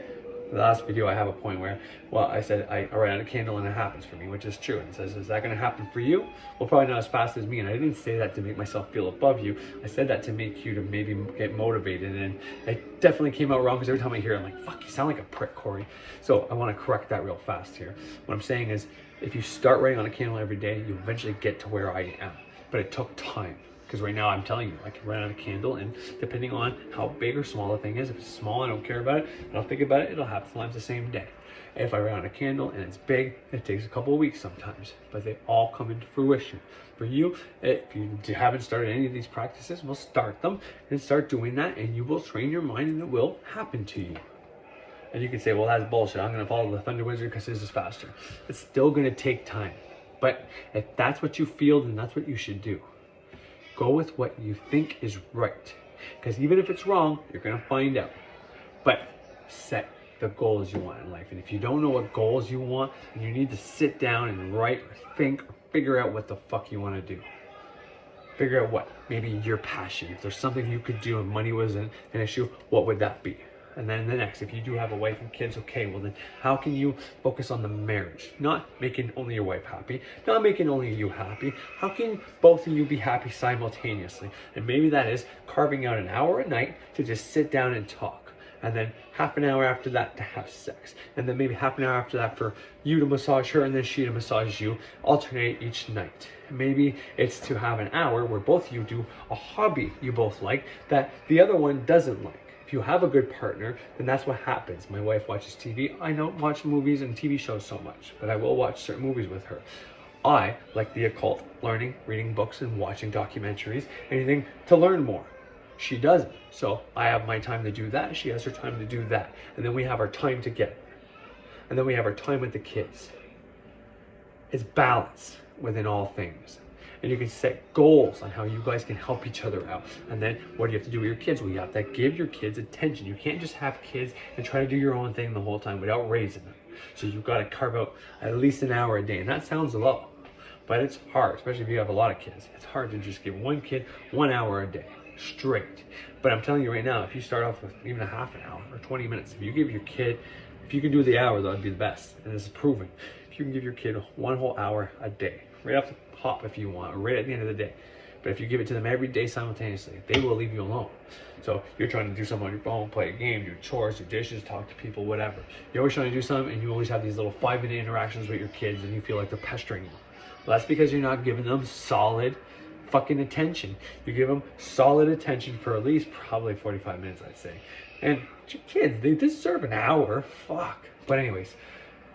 The last video I have a point where, well, I said I ran out of candle and it happens for me, which is true. And it says, is that going to happen for you? Well, probably not as fast as me. And I didn't say that to make myself feel above you. I said that to make you to maybe get motivated. And it definitely came out wrong, because every time I hear it, I'm like, fuck, you sound like a prick, Corey. So I want to correct that real fast here. What I'm saying is, if you start writing on a candle every day, you eventually get to where I am. But it took time. Because right now I'm telling you, I can run out a candle, and depending on how big or small the thing is, if it's small, I don't care about it, I don't think about it, it'll happen sometimes the same day. If I run out a candle and it's big, it takes a couple of weeks sometimes, but they all come into fruition. For you, if you haven't started any of these practices, we'll start them and start doing that, and you will train your mind and it will happen to you. And you can say, well, that's bullshit. I'm going to follow the Thunderwizard because this is faster. It's still going to take time. But if that's what you feel, then that's what you should do. Go with what you think is right. Because even if it's wrong, you're going to find out. But set the goals you want in life. And if you don't know what goals you want, then you need to sit down and write or think or figure out what the fuck you want to do. Figure out what. Maybe your passion. If there's something you could do and money was an issue, what would that be? And then the next, if you do have a wife and kids, okay, well then how can you focus on the marriage? Not making only your wife happy, not making only you happy. How can both of you be happy simultaneously? And maybe that is carving out an hour a night to just sit down and talk. And then half an hour after that to have sex. And then maybe half an hour after that for you to massage her and then she to massage you. Alternate each night. Maybe it's to have an hour where both of you do a hobby you both like that the other one doesn't like. If you have a good partner, then that's what happens. My wife watches TV. I don't watch movies and TV shows so much, but I will watch certain movies with her. I like the occult, learning, reading books, and watching documentaries, anything to learn more. She doesn't. So I have my time to do that. She has her time to do that. And then we have our time together. And then we have our time with the kids. It's balance within all things. And you can set goals on how you guys can help each other out. And then what do you have to do with your kids? Well, you have to give your kids attention. You can't just have kids and try to do your own thing the whole time without raising them. So you've got to carve out at least an hour a day. And that sounds low, but it's hard, especially if you have a lot of kids. It's hard to just give one kid 1 hour a day straight. But I'm telling you right now, if you start off with even a half an hour or 20 minutes, if you give your kid, if you can do the hour, that would be the best. And this is proven. If you can give your kid 1 whole hour a day, right off the hop if you want, or right at the end of the day. But if you give it to them every day simultaneously, they will leave you alone. So you're trying to do something on your phone, play a game, do chores, do dishes, talk to people, whatever. You're always trying to do something, and you always have these little 5-minute interactions with your kids, and you feel like they're pestering you. Well, that's because you're not giving them solid fucking attention. You give them solid attention for at least probably 45 minutes, I'd say. And kids, they deserve an hour. Fuck. But anyways,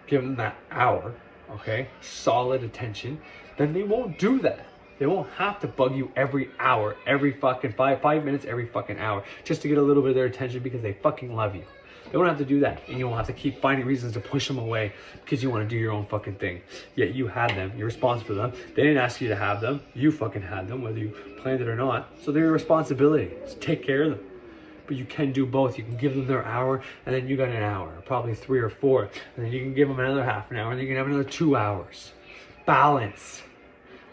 give them that hour, okay? Solid attention. Then they won't do that. They won't have to bug you every hour, every fucking 5 minutes, every fucking hour, just to get a little bit of their attention because they fucking love you. They won't have to do that, and you won't have to keep finding reasons to push them away because you want to do your own fucking thing. Yet you had them, you're responsible for them. They didn't ask you to have them, you fucking had them, whether you planned it or not. So they're your responsibility. So take care of them. But you can do both. You can give them their hour, and then you got an hour, probably 3 or 4, and then you can give them another half an hour, and then you can have another 2 hours. Balance.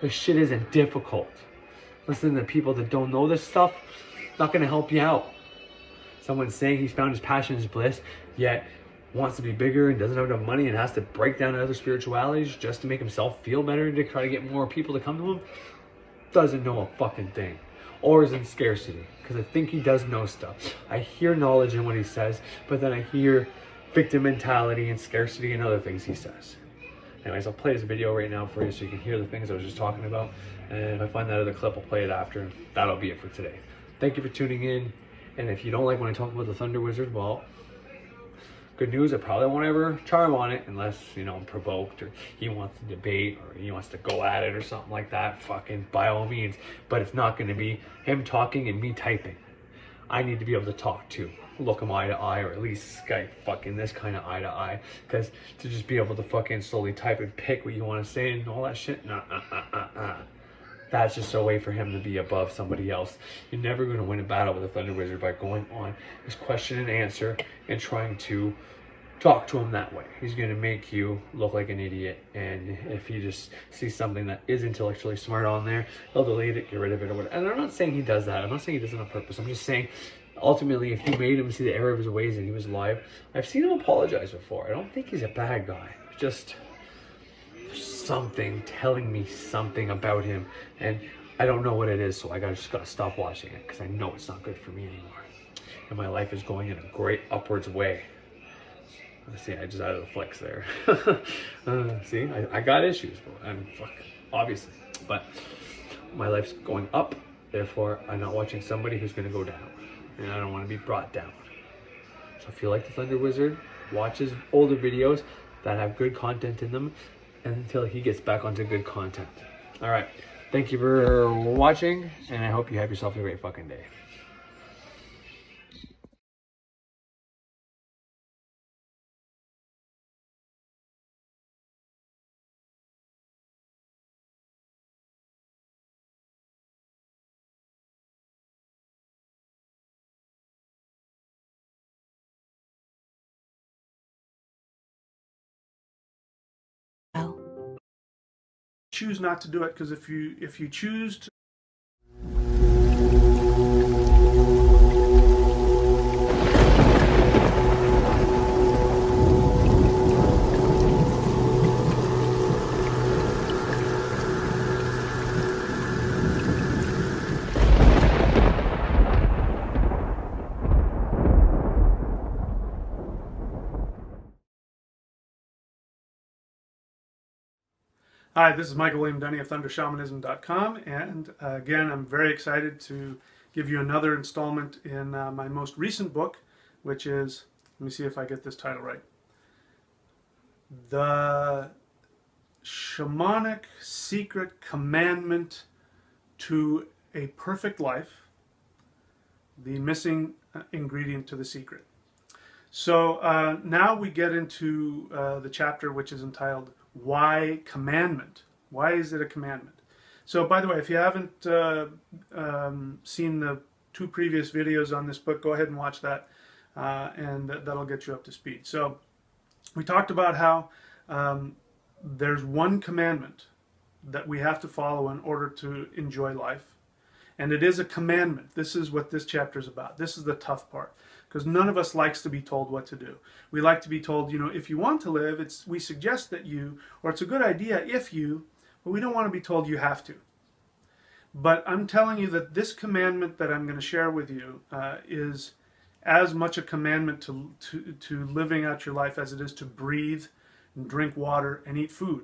This shit isn't difficult. Listening to people that don't know this stuff, not gonna help you out. Someone's saying he's found his passion, his bliss, yet wants to be bigger and doesn't have enough money and has to break down other spiritualities just to make himself feel better to try to get more people to come to him. Doesn't know a fucking thing. Or is in scarcity, because I think he does know stuff. I hear knowledge in what he says, but then I hear victim mentality and scarcity and other things he says. Anyways, I'll play this video right now for you so you can hear the things I was just talking about. And if I find that other clip, I'll play it after. That'll be it for today. Thank you for tuning in. And if you don't like when I talk about the Thunderwizard, well, good news, I probably won't ever charm on it unless, you know, I'm provoked or he wants to debate or he wants to go at it or something like that. Fucking by all means. But it's not going to be him talking and me typing. I need to be able to talk too. Look him eye to eye, or at least Skype fucking this kind of eye to eye. Because to just be able to fucking slowly type and pick what you want to say and all that shit, that's just a way for him to be above somebody else. You're never going to win a battle with a Thunderwizard by going on his question and answer and trying to talk to him that way. He's going to make you look like an idiot, and if he just sees something that is intellectually smart on there, he'll delete it, get rid of it, or whatever. And I'm not saying he does that. I'm not saying he does it on purpose. I'm just saying ultimately, if you made him see the error of his ways and he was alive, I've seen him apologize before. I don't think he's a bad guy. Just something telling me something about him, and I don't know what it is, so I just gotta stop watching it because I know it's not good for me anymore. And my life is going in a great upwards way. See, I just added a flex there. See, I got issues, but I'm obviously, but my life's going up. Therefore, I'm not watching somebody who's going to go down, and I don't want to be brought down. So if you like the Thunderwizard, watch his older videos that have good content in them until he gets back onto good content. All right, thank you for watching, and I hope you have yourself a great fucking day. Choose not to do it, because if you choose to Hi, this is Michael William Dunny of ThunderShamanism.com, and again, I'm very excited to give you another installment in my most recent book, which is, let me see if I get this title right, The Shamanic Secret Commandment to a Perfect Life, the missing ingredient to the secret. So now we get into the chapter which is entitled Why Commandment? Why is it a commandment? So by the way, if you haven't seen the 2 previous videos on this book, go ahead and watch that, and that'll get you up to speed. So we talked about how there's one commandment that we have to follow in order to enjoy life. And it is a commandment. This is what this chapter is about. This is the tough part, because none of us likes to be told what to do. We like to be told, you know, if you want to live, we suggest that you, or it's a good idea if you, but we don't want to be told you have to. But I'm telling you that this commandment that I'm going to share with you is as much a commandment to living out your life as it is to breathe and drink water and eat food.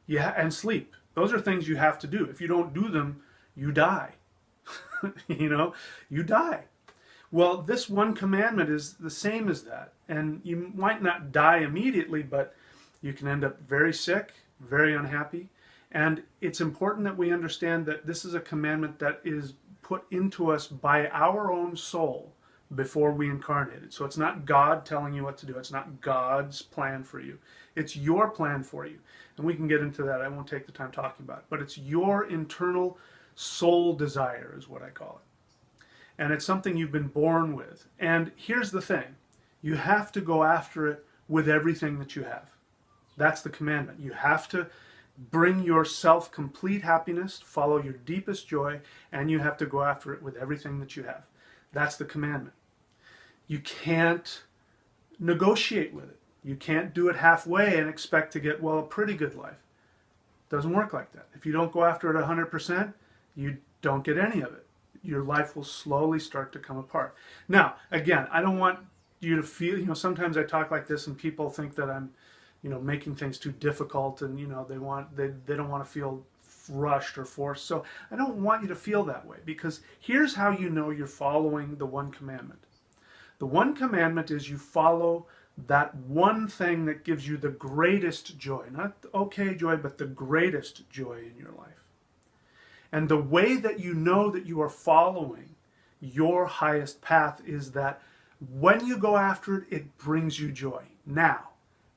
And sleep. Those are things you have to do. If you don't do them, you die. You know, you die. Well, this one commandment is the same as that. And you might not die immediately, but you can end up very sick, very unhappy. And it's important that we understand that this is a commandment that is put into us by our own soul before we incarnated. So it's not God telling you what to do. It's not God's plan for you. It's your plan for you. And we can get into that. I won't take the time talking about it. But it's your internal soul desire is what I call it. And it's something you've been born with. And here's the thing. You have to go after it with everything that you have. That's the commandment. You have to bring yourself complete happiness, follow your deepest joy, and you have to go after it with everything that you have. That's the commandment. You can't negotiate with it. You can't do it halfway and expect to get, well, a pretty good life. It doesn't work like that. If you don't go after it 100%, you don't get any of it. Your life will slowly start to come apart. Now, again, I don't want you to feel, you know, sometimes I talk like this and people think that I'm, you know, making things too difficult, and, you know, they don't want to feel rushed or forced. So I don't want you to feel that way, because here's how you know you're following the one commandment. The one commandment is you follow that one thing that gives you the greatest joy, not okay joy, but the greatest joy in your life. And the way that you know that you are following your highest path is that when you go after it, it brings you joy. Now,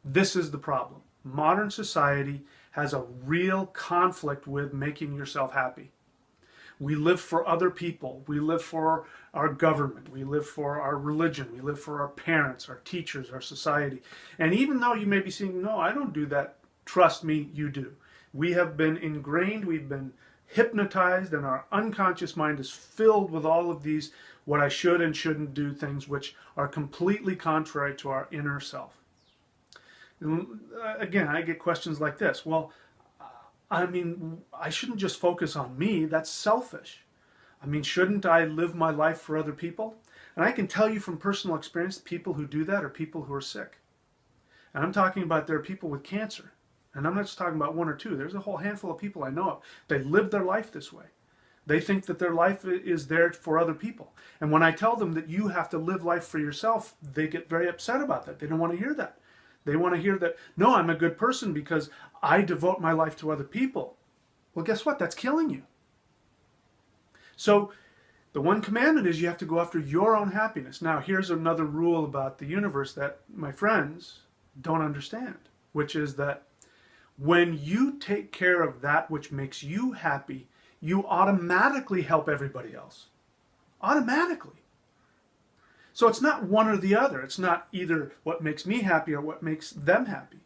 this is the problem. Modern society has a real conflict with making yourself happy. We live for other people. We live for our government. We live for our religion. We live for our parents, our teachers, our society. And even though you may be saying, no, I don't do that, trust me, you do. We have been ingrained, we've been hypnotized, and our unconscious mind is filled with all of these what I should and shouldn't do things which are completely contrary to our inner self. And again, I get questions like this. Well, I mean, I shouldn't just focus on me. That's selfish. I mean, shouldn't I live my life for other people? And I can tell you from personal experience, people who do that are people who are sick. And I'm talking about there are people with cancer. And I'm not just talking about one or two. There's a whole handful of people I know of. They live their life this way. They think that their life is there for other people. And when I tell them that you have to live life for yourself, they get very upset about that. They don't want to hear that. They want to hear that, no, I'm a good person because I devote my life to other people. Well, guess what? That's killing you. So the one commandment is you have to go after your own happiness. Now, here's another rule about the universe that my friends don't understand, which is that when you take care of that which makes you happy, you automatically help everybody else. Automatically. So it's not one or the other. It's not either what makes me happy or what makes them happy.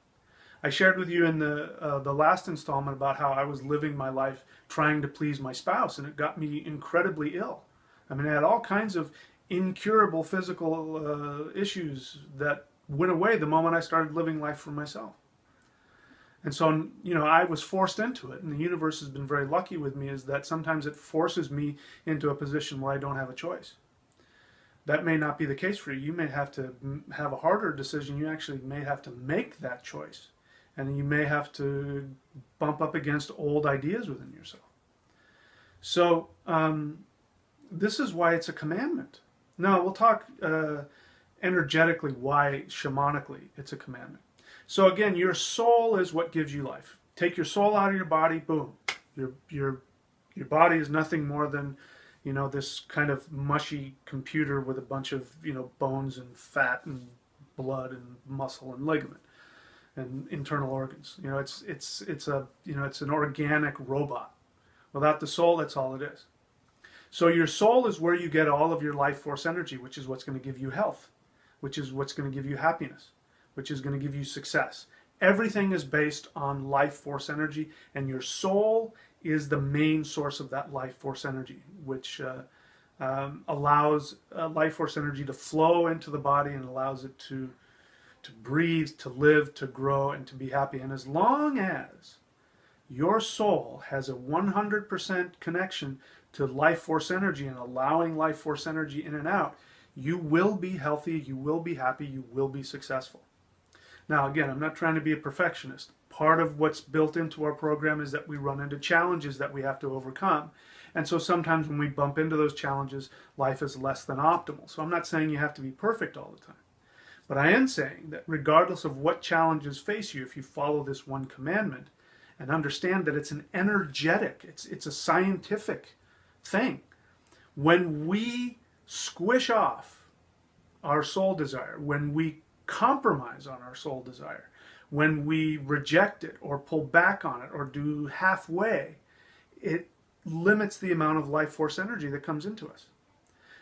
I shared with you in the last installment about how I was living my life trying to please my spouse, and it got me incredibly ill. I mean, I had all kinds of incurable physical issues that went away the moment I started living life for myself. And so, you know, I was forced into it, and the universe has been very lucky with me, is that sometimes it forces me into a position where I don't have a choice. That may not be the case for you. You may have to have a harder decision. You actually may have to make that choice. And you may have to bump up against old ideas within yourself. So this is why it's a commandment. Now, we'll talk energetically why shamanically it's a commandment. So again, your soul is what gives you life. Take your soul out of your body, boom. Your body is nothing more than, you know, this kind of mushy computer with a bunch of, you know, bones and fat and blood and muscle and ligament and internal organs. You know, it's an organic robot. Without the soul, that's all it is. So your soul is where you get all of your life force energy, which is what's going to give you health, which is what's going to give you happiness, which is going to give you success. Everything is based on life force energy, and your soul is the main source of that life force energy, which allows life force energy to flow into the body and allows it to breathe, to live, to grow, and to be happy. And as long as your soul has a 100% connection to life force energy and allowing life force energy in and out, you will be healthy, you will be happy, you will be successful. Now, again, I'm not trying to be a perfectionist. Part of what's built into our program is that we run into challenges that we have to overcome. And so sometimes when we bump into those challenges, life is less than optimal. So I'm not saying you have to be perfect all the time. But I am saying that regardless of what challenges face you, if you follow this one commandment and understand that it's an energetic, it's a scientific thing. When we squish off our soul desire, when we compromise on our soul desire, when we reject it or pull back on it or do halfway, it limits the amount of life force energy that comes into us.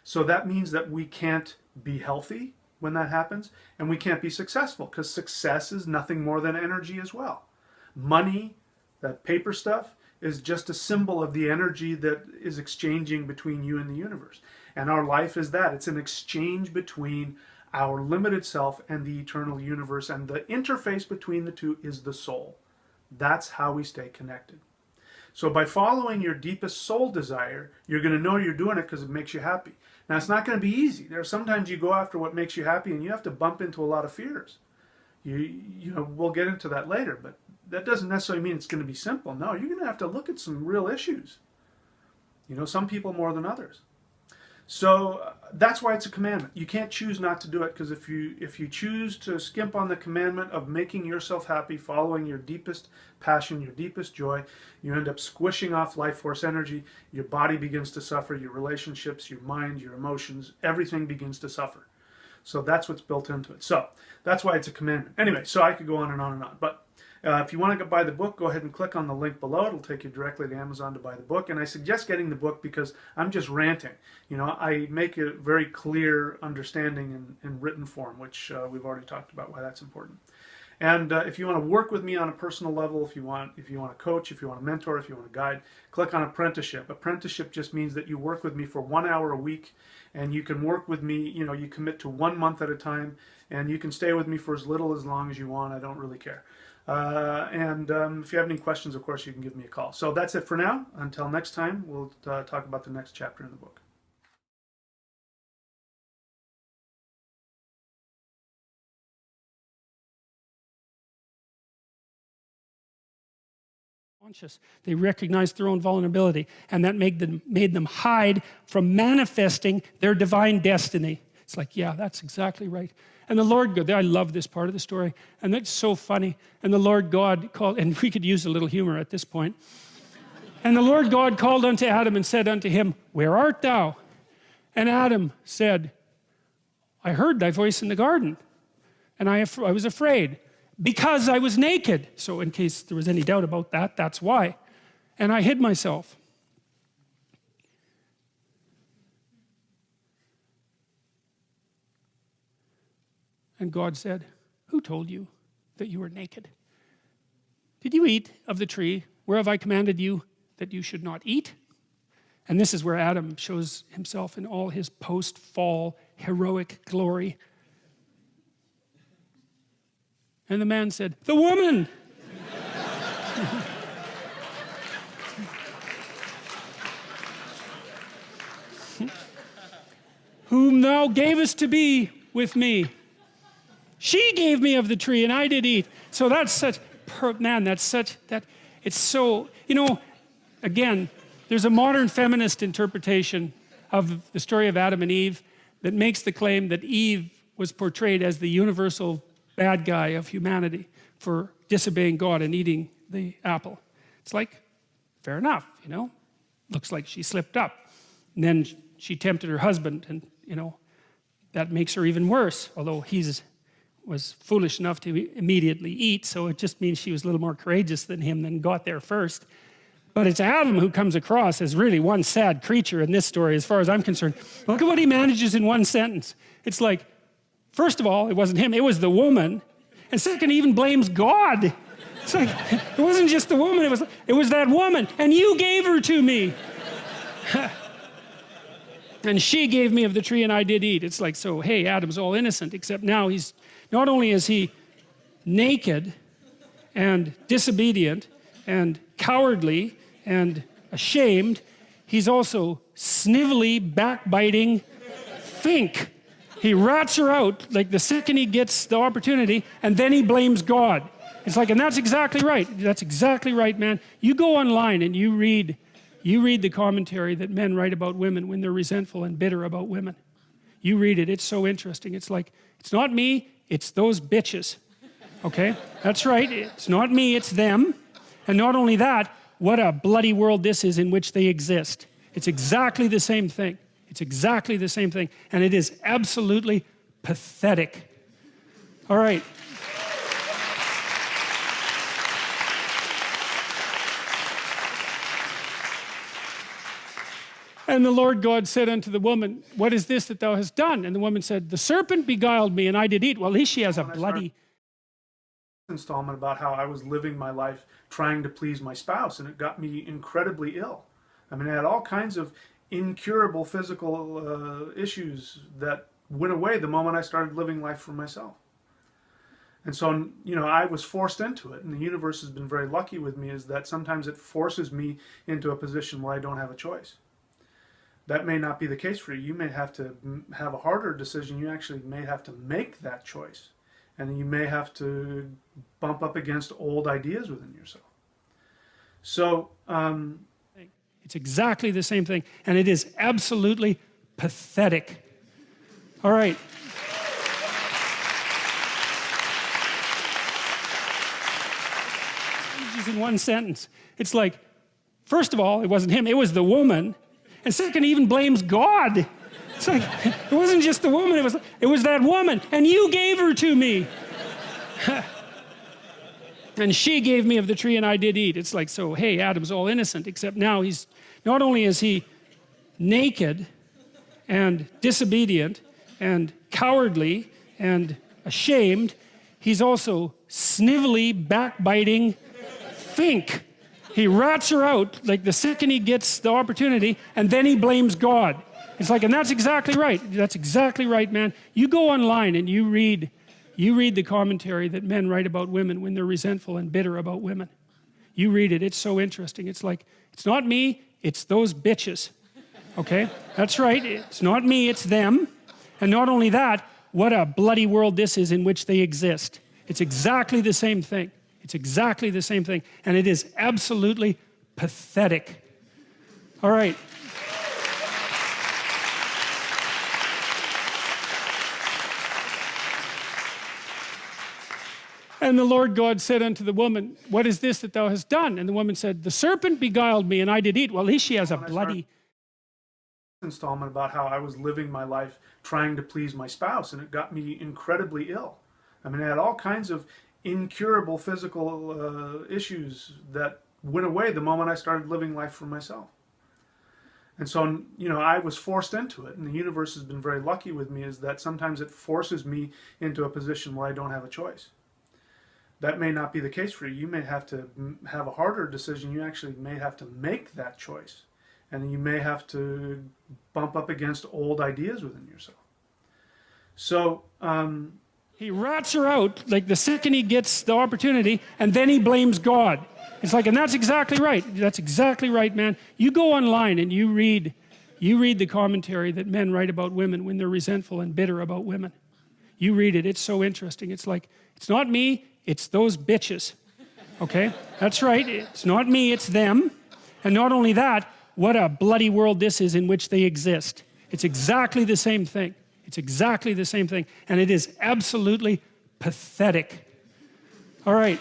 So that means that we can't be healthy when that happens, and we can't be successful, because success is nothing more than energy as well. Money, that paper stuff, is just a symbol of the energy that is exchanging between you and the universe. And our life is that. It's an exchange between our limited self and the eternal universe, and the interface between the two is the soul. That's how we stay connected. So by following your deepest soul desire, you're going to know you're doing it because it makes you happy. Now, it's not going to be easy. There are sometimes you go after what makes you happy and you have to bump into a lot of fears. You know, we'll get into that later, but that doesn't necessarily mean it's going to be simple. No, you're going to have to look at some real issues. You know, some people more than others. So that's why it's a commandment. You can't choose not to do it, because if you choose to skimp on the commandment of making yourself happy, following your deepest passion, your deepest joy, you end up squishing off life force energy. Your body begins to suffer, your relationships, your mind, your emotions, everything begins to suffer. So that's what's built into it. So that's why it's a commandment. Anyway, so I could go on and on and on. But if you want to buy the book, go ahead and click on the link below. It'll take you directly to Amazon to buy the book. And I suggest getting the book because I'm just ranting. You know, I make a very clear understanding in written form, which we've already talked about why that's important. And if you want to work with me on a personal level, if you want to coach, if you want to mentor, if you want to guide, click on apprenticeship. Apprenticeship just means that you work with me for 1 hour a week, and you can work with me, you commit to 1 month at a time, and you can stay with me for as little as long as you want. I don't really care. If you have any questions, of course, you can give me a call. So that's it for now. Until next time, we'll talk about the next chapter in the book. Conscious. They recognized their own vulnerability, and that made them hide from manifesting their divine destiny. It's like, yeah, that's exactly right. And the Lord God, I love this part of the story, and that's so funny. And the Lord God called, and we could use a little humor at this point. And the Lord God called unto Adam and said unto him, where art thou? And Adam said, I heard thy voice in the garden, and I was afraid, because I was naked. So in case there was any doubt about that, that's why. And I hid myself. And God said, who told you that you were naked? Did you eat of the tree whereof I commanded you that you should not eat? And this is where Adam shows himself in all his post-fall heroic glory. And the man said, the woman. Whom thou gavest to be with me. She gave me of the tree and I did eat. So that's such, man, that's such, it's so, again, there's a modern feminist interpretation of the story of Adam and Eve that makes the claim that Eve was portrayed as the universal bad guy of humanity for disobeying God and eating the apple. It's like, fair enough, looks like she slipped up. And then she tempted her husband, and that makes her even worse, although was foolish enough to immediately eat, so it just means she was a little more courageous than him, and got there first. But it's Adam who comes across as really one sad creature in this story, as far as I'm concerned. Look at what he manages in one sentence. It's like, first of all, it wasn't him, it was the woman. And second, he even blames God. It's like, it wasn't just the woman, it was that woman, and you gave her to me. And she gave me of the tree and I did eat. It's like, so, hey, Adam's all innocent, except now not only is he naked and disobedient and cowardly and ashamed, he's also snivelly, backbiting, fink. He rats her out like the second he gets the opportunity, and then he blames God. It's like, and that's exactly right. That's exactly right, man. You go online and you read the commentary that men write about women when they're resentful and bitter about women. You read it, it's so interesting. It's like, it's not me, it's those bitches. Okay? That's right, it's not me, it's them. And not only that, what a bloody world this is in which they exist. It's exactly the same thing. It's exactly the same thing. And it is absolutely pathetic. All right. And the Lord God said unto the woman, what is this that thou hast done? And the woman said, the serpent beguiled me and I did eat. Well, at least she has a bloody installment about how I was living my life trying to please my spouse, and it got me incredibly ill. I mean, I had all kinds of incurable physical issues that went away the moment I started living life for myself. And so, I was forced into it, and the universe has been very lucky with me, is that sometimes it forces me into a position where I don't have a choice. That may not be the case for you. You may have to have a harder decision. You actually may have to make that choice. And you may have to bump up against old ideas within yourself. So, it's exactly the same thing. And it is absolutely pathetic. All right. In one sentence. It's like, first of all, it wasn't him, it was the woman. And second, he even blames God. It's like, it wasn't just the woman, it was that woman, and you gave her to me. And she gave me of the tree and I did eat. It's like, so, hey, Adam's all innocent, except now not only is he naked and disobedient and cowardly and ashamed, he's also snivelly, backbiting fink. He rats her out like the second he gets the opportunity, and then he blames God. It's like, and that's exactly right. That's exactly right, man. You go online and you read the commentary that men write about women when they're resentful and bitter about women. You read it, it's so interesting. It's like, it's not me, it's those bitches. Okay? That's right, it's not me, it's them. And not only that, what a bloody world this is in which they exist. It's exactly the same thing. It's exactly the same thing. And it is absolutely pathetic. All right. And the Lord God said unto the woman, what is this that thou hast done? And the woman said, the serpent beguiled me and I did eat. Well, at least she has a bloody installment about how I was living my life trying to please my spouse, and it got me incredibly ill. I mean, I had all kinds of incurable physical issues that went away the moment I started living life for myself. And so, you know, I was forced into it, and the universe has been very lucky with me, is that sometimes it forces me into a position where I don't have a choice. That may not be the case for you. You may have to have a harder decision. You actually may have to make that choice. And you may have to bump up against old ideas within yourself. So, he rats her out like the second he gets the opportunity, and then he blames God. It's like, and that's exactly right. That's exactly right, man. You go online and you read the commentary that men write about women when they're resentful and bitter about women. You read it, it's so interesting. It's like, it's not me, it's those bitches. Okay? That's right, it's not me, it's them. And not only that, what a bloody world this is in which they exist. It's exactly the same thing. It's exactly the same thing. And it is absolutely pathetic. All right.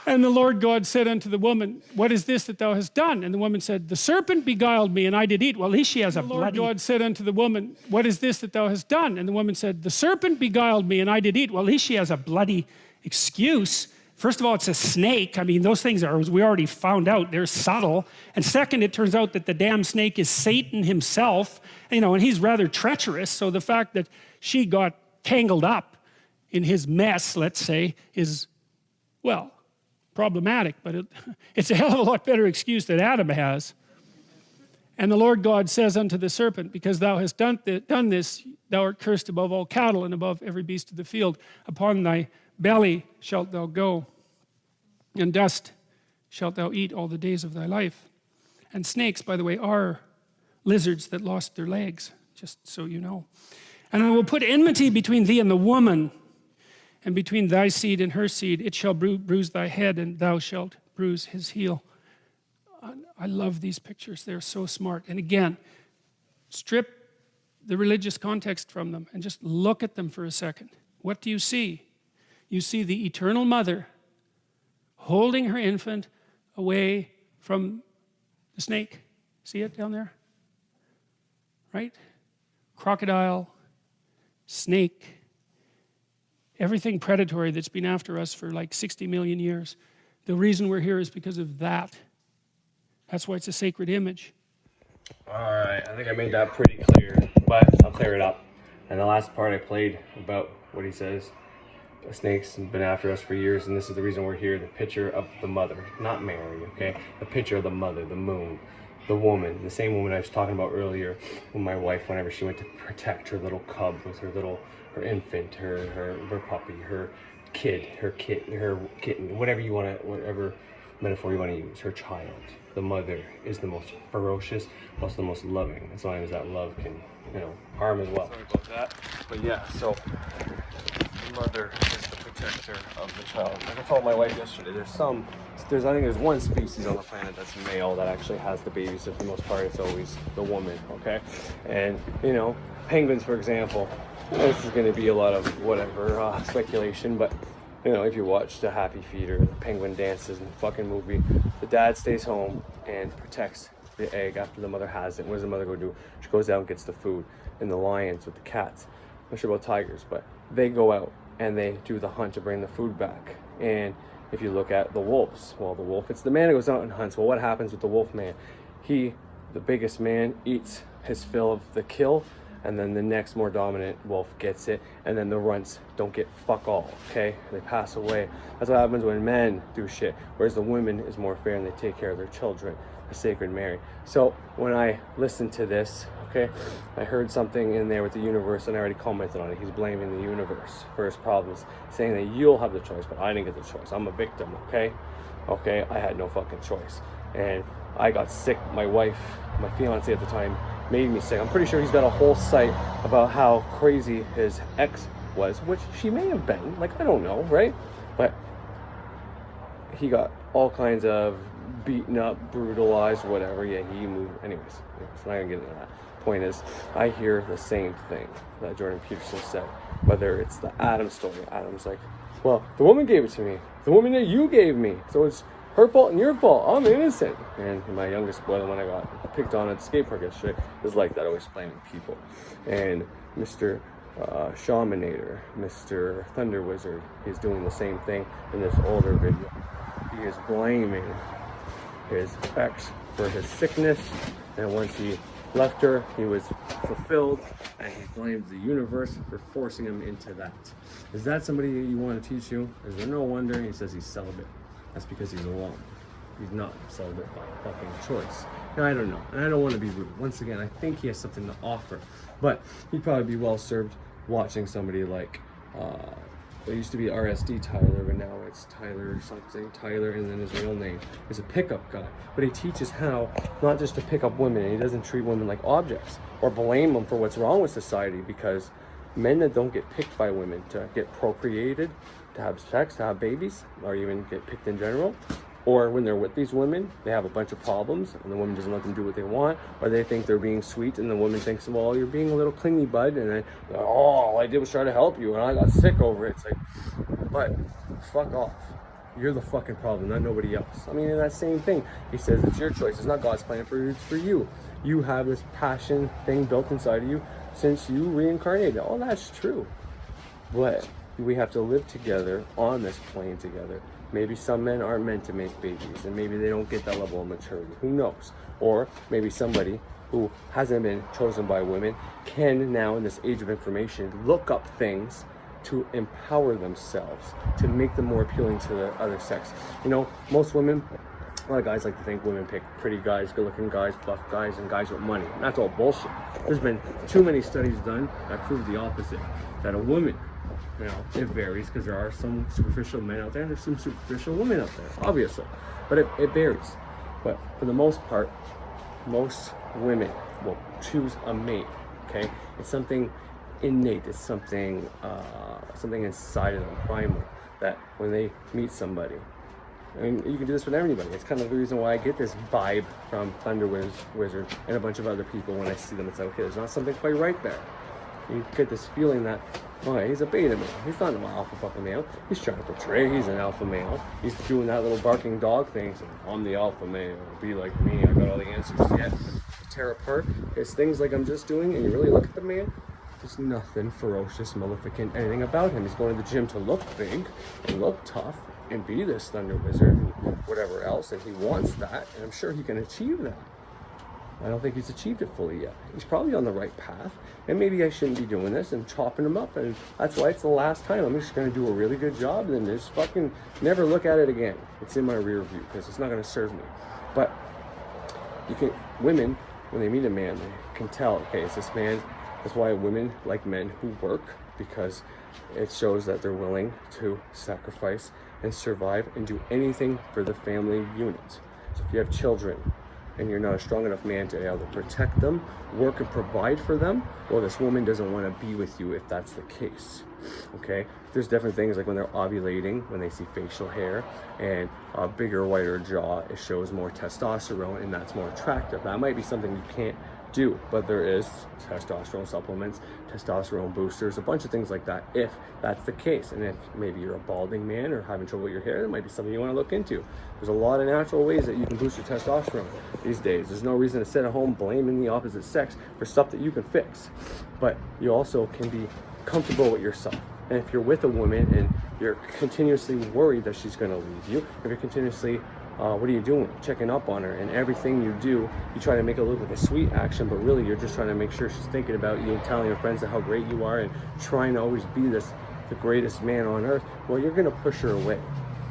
And the Lord God said unto the woman, what is this that thou hast done? And the woman said, the serpent beguiled me and I did eat. Well, at least she has a bloody... The Lord God said unto the woman, what is this that thou hast done? And the woman said, the serpent beguiled me and I did eat. Well, at least she has a bloody excuse. First of all, it's a snake. I mean, those things are, as we already found out, they're subtle. And second, it turns out that the damn snake is Satan himself, you know, and he's rather treacherous. So the fact that she got tangled up in his mess, let's say, is, well, problematic, but it's a hell of a lot better excuse than Adam has. And the Lord God says unto the serpent, because thou hast done this, thou art cursed above all cattle and above every beast of the field. Upon thy belly shalt thou go, and dust shalt thou eat all the days of thy life. And snakes, by the way, are lizards that lost their legs, just so you know. And I will put enmity between thee and the woman, and between thy seed and her seed. It shall bruise thy head, and thou shalt bruise his heel. I love these pictures. They're so smart. And again, strip the religious context from them and just look at them for a second. What do you see? You see the eternal mother holding her infant away from the snake. See it down there? Right? Crocodile, snake, everything predatory that's been after us for like 60 million years. The reason we're here is because of that. That's why it's a sacred image. All right, I think I made that pretty clear, but I'll clear it up. And the last part I played about what he says, the snakes have been after us for years, and this is the reason we're here, the picture of the mother, not Mary, okay? The picture of the mother, the moon, the woman, the same woman I was talking about earlier with my wife whenever she went to protect her little cub with her infant, her puppy, her kitten, whatever you want to, whatever metaphor you want to use, her child. The mother is the most ferocious, also the most loving, as long as that love can, you know, harm as well. Sorry about that. But yeah, so the mother is the protector of the child. Like I told my wife yesterday, I think there's one species on the planet that's male that actually has the babies. So for the most part, it's always the woman, okay? And, you know, penguins, for example, this is going to be a lot of whatever speculation, but you know, if you watch the Happy Feet or the Penguin Dances in the fucking movie, the dad stays home and protects the egg after the mother has it. What does the mother go do? She goes out and gets the food. And the lions with the cats, I'm not sure about tigers, but they go out and they do the hunt to bring the food back. And if you look at the wolves, well, the wolf, it's the man who goes out and hunts. Well, what happens with the wolf man? He the biggest man eats his fill of the kill, and then the next more dominant wolf gets it, and then the runts don't get fuck all, okay? They pass away. That's what happens when men do shit, whereas the women is more fair and they take care of their children, the Sacred Mary. So when I listened to this, okay, I heard something in there with the universe, and I already commented on it. He's blaming the universe for his problems, saying that you'll have the choice, but I didn't get the choice. I'm a victim, okay? Okay, I had no fucking choice. And I got sick. My wife, my fiance at the time, made me sick. I'm pretty sure he's got a whole site about how crazy his ex was, which she may have been. Like, I don't know, right? But he got all kinds of beaten up, brutalized, whatever. Yeah, he moved. Anyways, so I'm not gonna get into that. Point is, I hear the same thing that Jordan Peterson said. Whether it's the Adam story, Adam's like, well, the woman gave it to me. The woman that you gave me. So it's her fault and your fault. I'm innocent. And my youngest boy, when I got picked on at the skate park yesterday, is like that, always blaming people. And Mr. Shaminator, Mr. Thunderwizard, he's doing the same thing in this older video. He is blaming his ex for his sickness, and once he left her, he was fulfilled, and he blamed the universe for forcing him into that. Is that somebody you want to teach you? Is there no wonder he says he's celibate? That's because he's alone. He's not celibate by fucking choice. And I don't know, and I don't want to be rude. Once again, I think he has something to offer, but he'd probably be well served watching somebody like, it used to be RSD Tyler, but now it's Tyler something, Tyler, and then his real name is a pickup guy. But he teaches how not just to pick up women, and he doesn't treat women like objects or blame them for what's wrong with society, because men that don't get picked by women to get procreated, to have sex, to have babies, or even get picked in general, or when they're with these women, they have a bunch of problems, and the woman doesn't let them do what they want, or they think they're being sweet, and the woman thinks, well, you're being a little clingy, bud, and then, oh, all I did was try to help you, and I got sick over it. It's like, but fuck off. You're the fucking problem, not nobody else. I mean, in that same thing, he says it's your choice. It's not God's plan for you, it's for you. You have this passion thing built inside of you since you reincarnated. All that's true. But we have to live together on this plane together. Maybe some men aren't meant to make babies, and maybe they don't get that level of maturity. Who knows? Or maybe somebody who hasn't been chosen by women can now, in this age of information, look up things to empower themselves, to make them more appealing to the other sex. You know, most women, a lot of guys like to think women pick pretty guys, good-looking guys, buff guys, and guys with money. And that's all bullshit. There's been too many studies done that prove the opposite. That a woman, you know, it varies, because there are some superficial men out there and there's some superficial women out there, obviously. But it varies. But for the most part, most women will choose a mate, okay? It's something innate, it's something something inside of them, primal, that when they meet somebody, I mean, you can do this with anybody. It's kind of the reason why I get this vibe from Thunderwizard and a bunch of other people when I see them. It's like, okay, there's not something quite right there. You get this feeling that, oh, he's a beta male. He's not an alpha fucking male. He's trying to portray he's an alpha male. He's doing that little barking dog thing. So, I'm the alpha male. Be like me. I got all the answers. Yet, tear apart. It's things like I'm just doing, and you really look at the man, there's nothing ferocious, maleficent, anything about him. He's going to the gym to look big and look tough and be this Thunderwizard and whatever else, and he wants that, and I'm sure he can achieve that. I don't think he's achieved it fully yet. He's probably on the right path, and maybe I shouldn't be doing this and chopping him up, and that's why it's the last time. I'm just going to do a really good job, and then just fucking never look at it again. It's in my rear view, because it's not going to serve me. But you can, women, when they meet a man, they can tell, okay, it's this man. That's why women like men who work, because it shows that they're willing to sacrifice and survive and do anything for the family unit. So if you have children and you're not a strong enough man to be able to protect them, work and provide for them, well, this woman doesn't want to be with you if that's the case. Okay, there's different things, like when they're ovulating, when they see facial hair and a bigger, whiter jaw, it shows more testosterone, and that's more attractive. That might be something you can't do, but there is testosterone supplements, testosterone boosters, a bunch of things like that, if that's the case. And if maybe you're a balding man or having trouble with your hair, that might be something you want to look into. There's a lot of natural ways that you can boost your testosterone these days. There's no reason to sit at home blaming the opposite sex for stuff that you can fix. But you also can be comfortable with yourself. And if you're with a woman and you're continuously worried that she's going to leave you, if you're continuously what are you doing? Checking up on her. And everything you do, you try to make it look like a sweet action, but really you're just trying to make sure she's thinking about you and telling her friends how great you are and trying to always be the greatest man on earth. Well, you're going to push her away,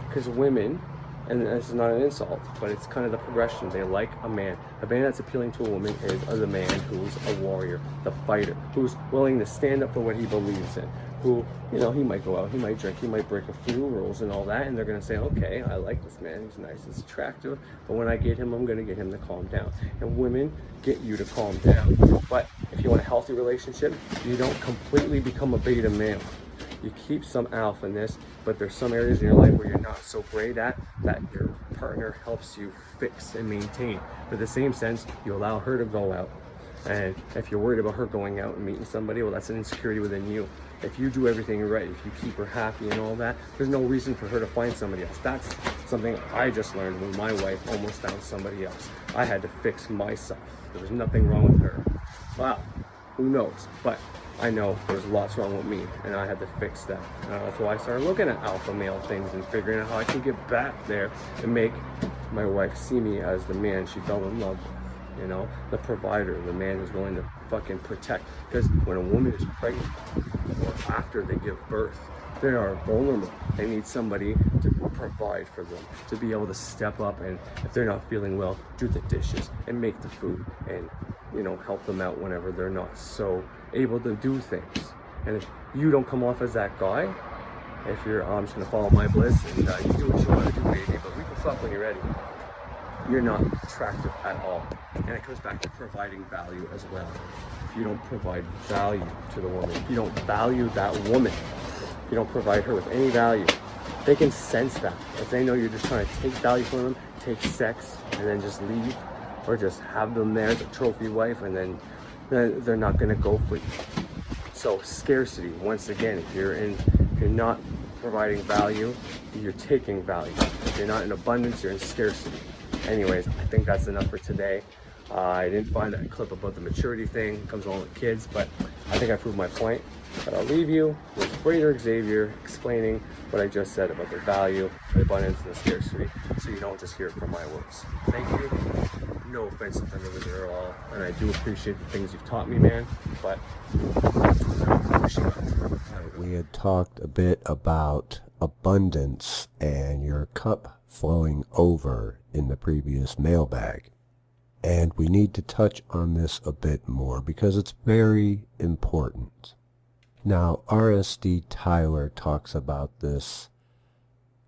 because women, and this is not an insult, but it's kind of the progression. They like a man. A man that's appealing to a woman is the man who's a warrior, the fighter, who's willing to stand up for what he believes in, who, you know, he might go out, he might drink, he might break a few rules and all that, and they're going to say, okay, I like this man, he's nice, he's attractive, but when I get him, I'm going to get him to calm down. And women get you to calm down. But if you want a healthy relationship, you don't completely become a beta male. You keep some alpha-ness, but there's some areas in your life where you're not so great at, that your partner helps you fix and maintain. But in the same sense, you allow her to go out. And if you're worried about her going out and meeting somebody, well, that's an insecurity within you. If you do everything right, if you keep her happy and all that, there's no reason for her to find somebody else. That's something I just learned when my wife almost found somebody else. I had to fix myself. There was nothing wrong with her. Wow, who knows? But I know there's lots wrong with me, and I had to fix that. That's why I started looking at alpha male things and figuring out how I can get back there and make my wife see me as the man she fell in love with. You know, the provider, the man who's willing to fucking protect. Because when a woman is pregnant or after they give birth, they are vulnerable. They need somebody to provide for them, to be able to step up, and if they're not feeling well, do the dishes and make the food and, you know, help them out whenever they're not so able to do things. And if you don't come off as that guy, if you're, I'm just gonna follow my bliss and you do what you want to do, baby, but we can fuck when you're ready, you're not attractive at all. And it comes back to providing value as well. If you don't provide value to the woman, if you don't value that woman, if you don't provide her with any value, they can sense that. If they know you're just trying to take value from them, take sex, and then just leave, or just have them there as a trophy wife, and then they're not gonna go for you. So scarcity, once again, if you're not providing value, you're taking value. If you're not in abundance, you're in scarcity. Anyways, I think that's enough for today. I didn't find that clip about the maturity thing. It comes along with kids, but I think I proved my point. But I'll leave you with Frater Xavier explaining what I just said about the value, the abundance, and the scarcity, so you don't just hear it from my words. Thank you. No offense to Thunderwizard at all, and I do appreciate the things you've taught me, man, but we had talked a bit about abundance and your cup flowing over in the previous mailbag. And we need to touch on this a bit more because it's very important. Now, RSD Tyler talks about this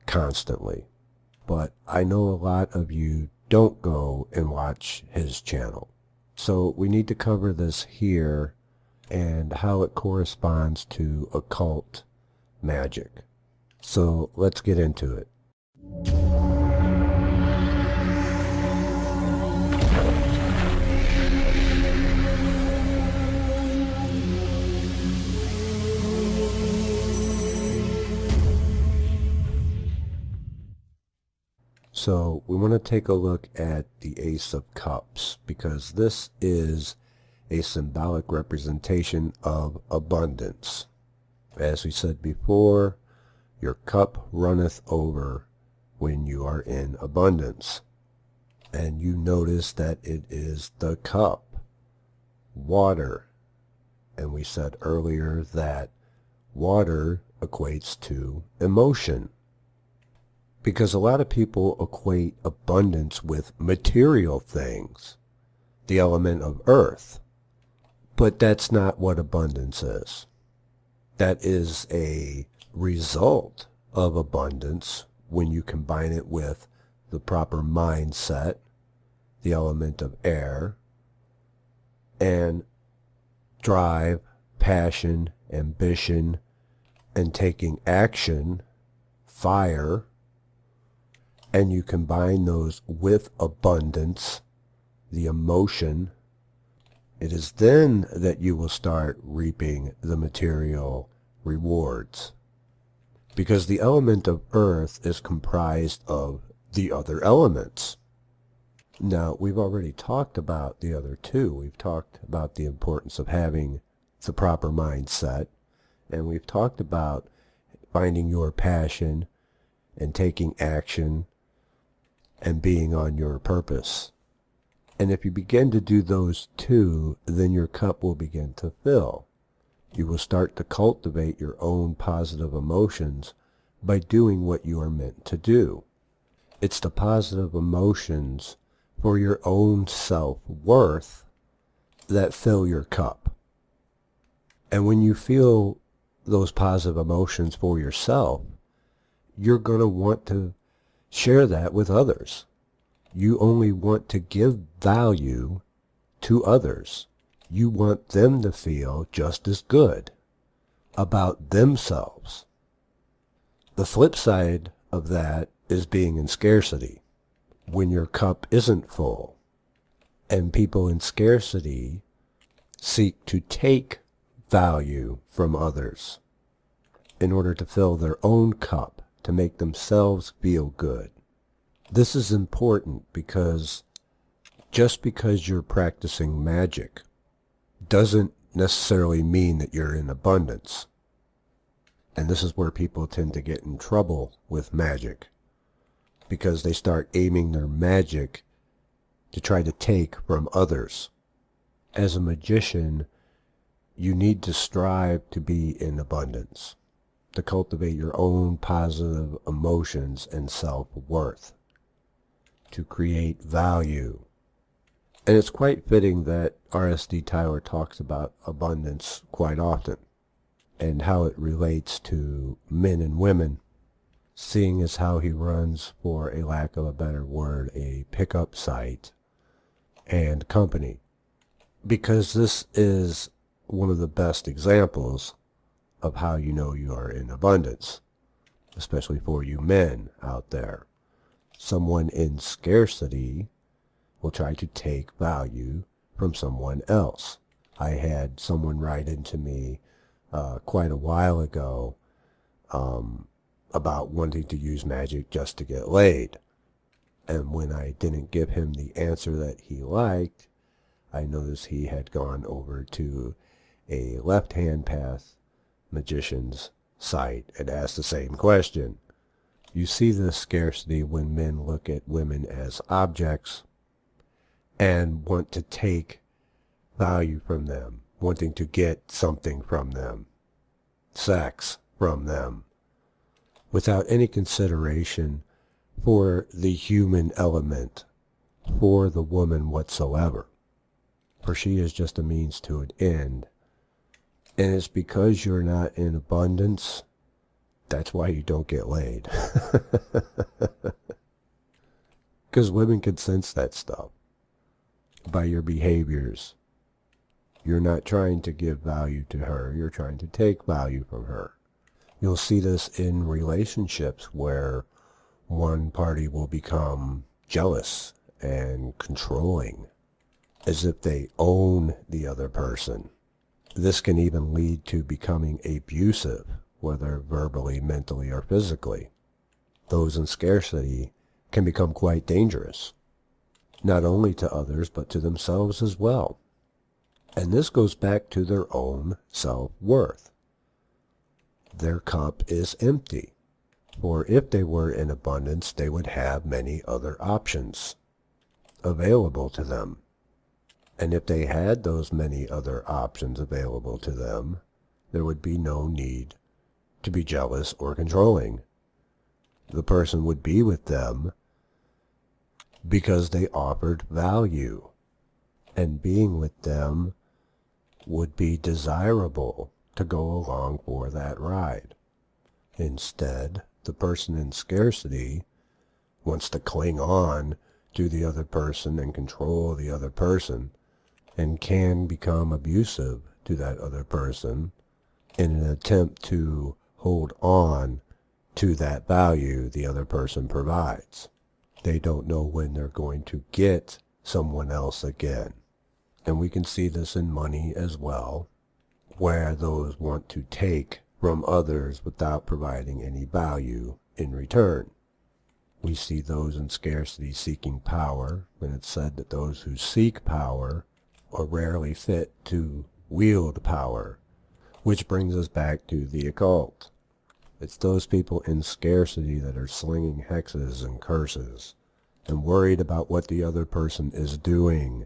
constantly, but I know a lot of you don't go and watch his channel. So we need to cover this here and how it corresponds to occult magic. So let's get into it. So we want to take a look at the Ace of Cups because this is a symbolic representation of abundance. As we said before, your cup runneth over when you are in abundance. And you notice that it is the cup, water. And we said earlier that water equates to emotion. Because a lot of people equate abundance with material things, the element of earth. But that's not what abundance is. That is a result of abundance when you combine it with the proper mindset, the element of air, and drive, passion, ambition, and taking action, fire, and you combine those with abundance, the emotion, it is then that you will start reaping the material rewards. Because the element of earth is comprised of the other elements. Now, we've already talked about the other two. We've talked about the importance of having the proper mindset, and we've talked about finding your passion and taking action and being on your purpose. And if you begin to do those two, then your cup will begin to fill. You will start to cultivate your own positive emotions by doing what you are meant to do. It's the positive emotions for your own self-worth that fill your cup. And when you feel those positive emotions for yourself, you're going to want to share that with others. You only want to give value to others. You want them to feel just as good about themselves. The flip side of that is being in scarcity, when your cup isn't full. And people in scarcity seek to take value from others in order to fill their own cup, to make themselves feel good. This is important because just because you're practicing magic doesn't necessarily mean that you're in abundance. And this is where people tend to get in trouble with magic, because they start aiming their magic to try to take from others. As a magician, you need to strive to be in abundance, to cultivate your own positive emotions and self-worth, to create value. And it's quite fitting that R.S.D. Tyler talks about abundance quite often and how it relates to men and women, seeing as how he runs, for a lack of a better word, a pickup site and company. Because this is one of the best examples of how you know you are in abundance, especially for you men out there. Someone in scarcity will try to take value from someone else. I had someone write into me quite a while ago about wanting to use magic just to get laid. And when I didn't give him the answer that he liked, I noticed he had gone over to a left-hand path magician's site and asked the same question. You see this scarcity when men look at women as objects and want to take value from them, wanting to get something from them, sex from them, without any consideration for the human element, for the woman whatsoever. For she is just a means to an end. And it's because you're not in abundance, that's why you don't get laid. Because women can sense that stuff by your behaviors. You're not trying to give value to her, you're trying to take value from her. You'll see this in relationships where one party will become jealous and controlling, as if they own the other person. This can even lead to becoming abusive, whether verbally, mentally, or physically. Those in scarcity can become quite dangerous, not only to others, but to themselves as well. And this goes back to their own self-worth. Their cup is empty, for if they were in abundance, they would have many other options available to them. And if they had those many other options available to them, there would be no need to be jealous or controlling. The person would be with them because they offered value, and being with them would be desirable to go along for that ride. Instead, the person in scarcity wants to cling on to the other person and control the other person, and can become abusive to that other person in an attempt to hold on to that value the other person provides. They don't know when they're going to get someone else again. And we can see this in money as well, where those want to take from others without providing any value in return. We see those in scarcity seeking power, and it's said that those who seek power are rarely fit to wield power, which brings us back to the occult. It's those people in scarcity that are slinging hexes and curses and worried about what the other person is doing,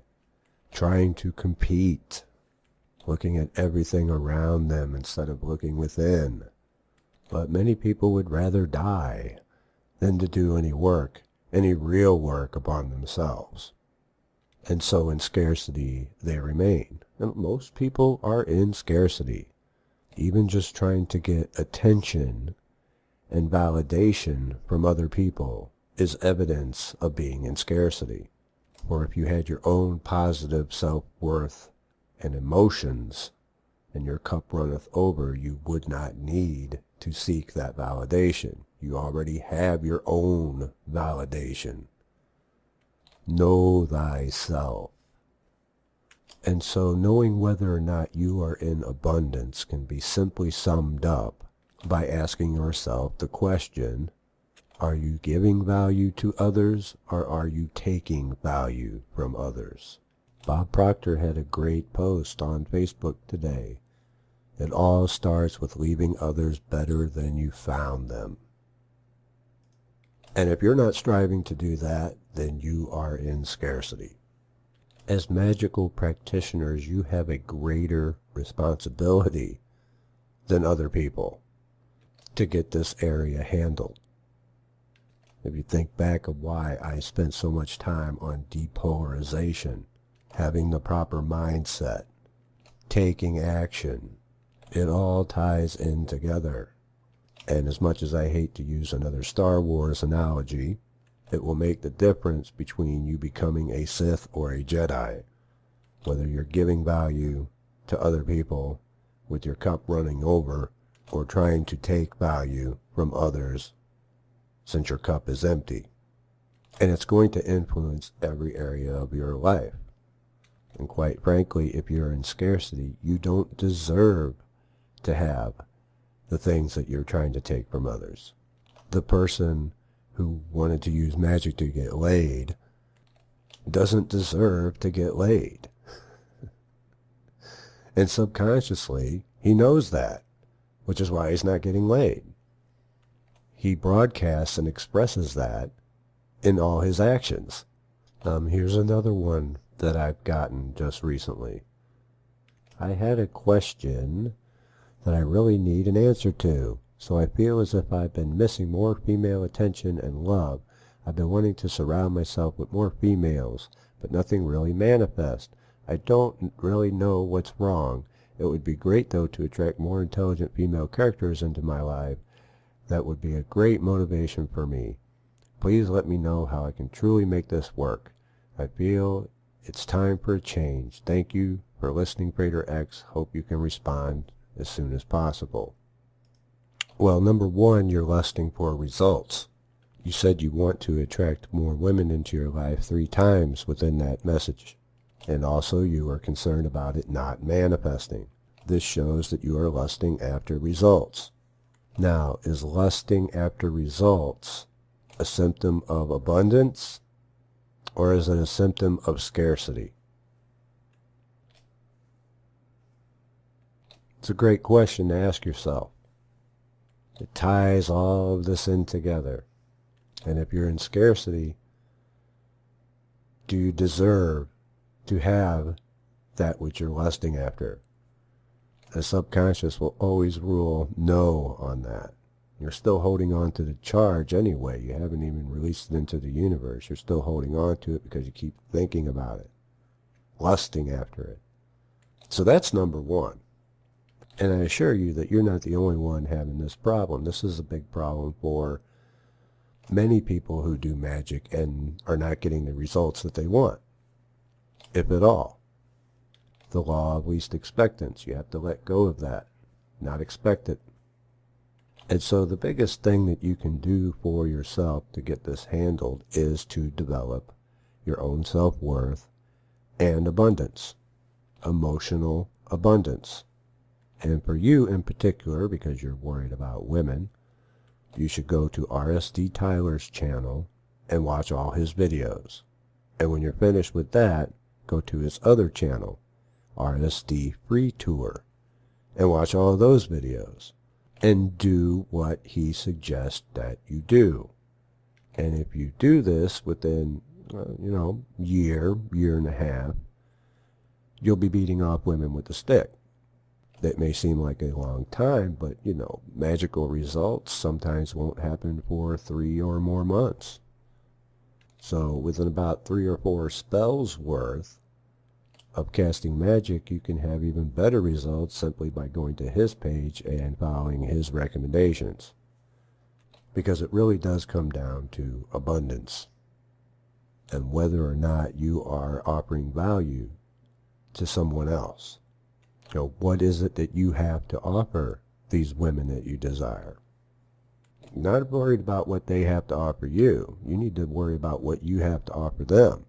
trying to compete, looking at everything around them instead of looking within. But many people would rather die than to do any work, any real work upon themselves. And so in scarcity they remain. And most people are in scarcity. Even just trying to get attention and validation from other people is evidence of being in scarcity. Or if you had your own positive self-worth and emotions, and your cup runneth over, you would not need to seek that validation. You already have your own validation. Know thyself. And so knowing whether or not you are in abundance can be simply summed up by asking yourself the question, are you giving value to others, or are you taking value from others? Bob Proctor had a great post on Facebook today. It all starts with leaving others better than you found them. And if you're not striving to do that, then you are in scarcity. As magical practitioners, you have a greater responsibility than other people to get this area handled. If you think back of why I spent so much time on depolarization, having the proper mindset, taking action, it all ties in together. And as much as I hate to use another Star Wars analogy, it will make the difference between you becoming a Sith or a Jedi. Whether you're giving value to other people with your cup running over, or trying to take value from others since your cup is empty. And it's going to influence every area of your life. And quite frankly, if you're in scarcity, you don't deserve to have the things that you're trying to take from others. The person who wanted to use magic to get laid doesn't deserve to get laid. And subconsciously, he knows that, which is why he's not getting laid. He broadcasts and expresses that in all his actions. Here's another one that I've gotten just recently. I had a question that I really need an answer to, so I feel as if I've been missing more female attention and love. I've been wanting to surround myself with more females, but nothing really manifests. I don't really know what's wrong. It would be great, though, to attract more intelligent female characters into my life. That would be a great motivation for me. Please let me know how I can truly make this work. I feel it's time for a change. Thank you for listening, Prater X. Hope you can respond as soon as possible. Well, number one, you're lusting for results. You said you want to attract more women into your life 3 times within that message. And also you are concerned about it not manifesting. This shows that you are lusting after results. Now, is lusting after results a symptom of abundance, or is it a symptom of scarcity? It's a great question to ask yourself. It ties all of this in together. And if you're in scarcity, do you deserve to have that which you're lusting after? The subconscious will always rule no on that. You're still holding on to the charge anyway. You haven't even released it into the universe. You're still holding on to it because you keep thinking about it, lusting after it. So that's number one. And I assure you that you're not the only one having this problem. This is a big problem for many people who do magic and are not getting the results that they want, if at all. The law of least expectance. You have to let go of that, not expect it. And so the biggest thing that you can do for yourself to get this handled is to develop your own self-worth and abundance, emotional abundance. And for you in particular, because you're worried about women, you should go to RSD Tyler's channel and watch all his videos. And when you're finished with that, go to his other channel, RSD Free Tour, and watch all of those videos. And do what he suggests that you do. And if you do this within, year and a half, you'll be beating off women with a stick. That may seem like a long time, but, magical results sometimes won't happen for 3 or more months. So within about 3 or 4 spells worth of casting magic, you can have even better results simply by going to his page and following his recommendations. Because it really does come down to abundance and whether or not you are offering value to someone else. What is it that you have to offer these women that you desire? Not worried about what they have to offer you. You need to worry about what you have to offer them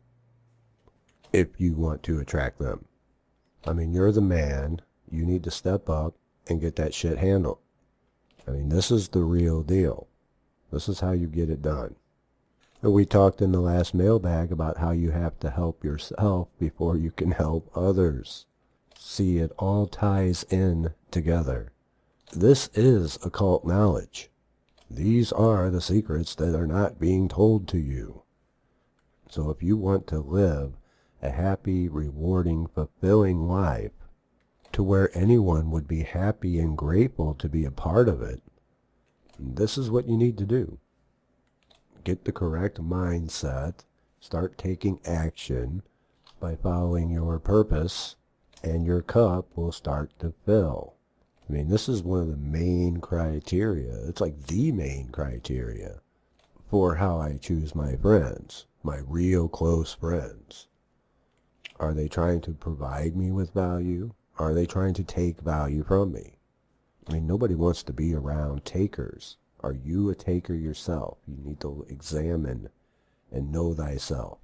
if you want to attract them. You're the man. You need to step up and get that shit handled. This is the real deal. This is how you get it done. And we talked in the last mailbag about how you have to help yourself before you can help others. See, it all ties in together. This is occult knowledge. These are the secrets that are not being told to you. So if you want to live a happy, rewarding, fulfilling life to where anyone would be happy and grateful to be a part of it, this is what you need to do. Get the correct mindset, start taking action by following your purpose, and your cup will start to fill. This is one of the main criteria. It's like the main criteria for how I choose my friends, my real close friends. Are they trying to provide me with value? Are they trying to take value from me? Nobody wants to be around takers. Are you a taker yourself? You need to examine and know thyself.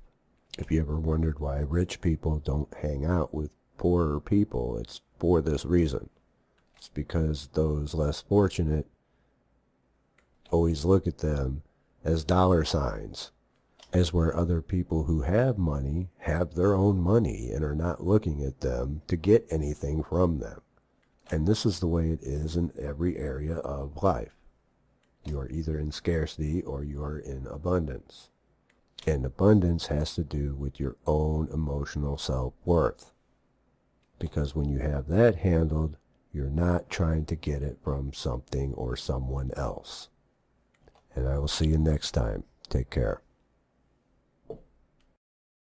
If you ever wondered why rich people don't hang out with poorer people, it's for this reason. It's because those less fortunate always look at them as dollar signs, as where other people who have money have their own money and are not looking at them to get anything from them. And this is the way it is in every area of life. You are either in scarcity or you are in abundance. And abundance has to do with your own emotional self-worth. Because when you have that handled, you're not trying to get it from something or someone else. And I will see you next time. Take care.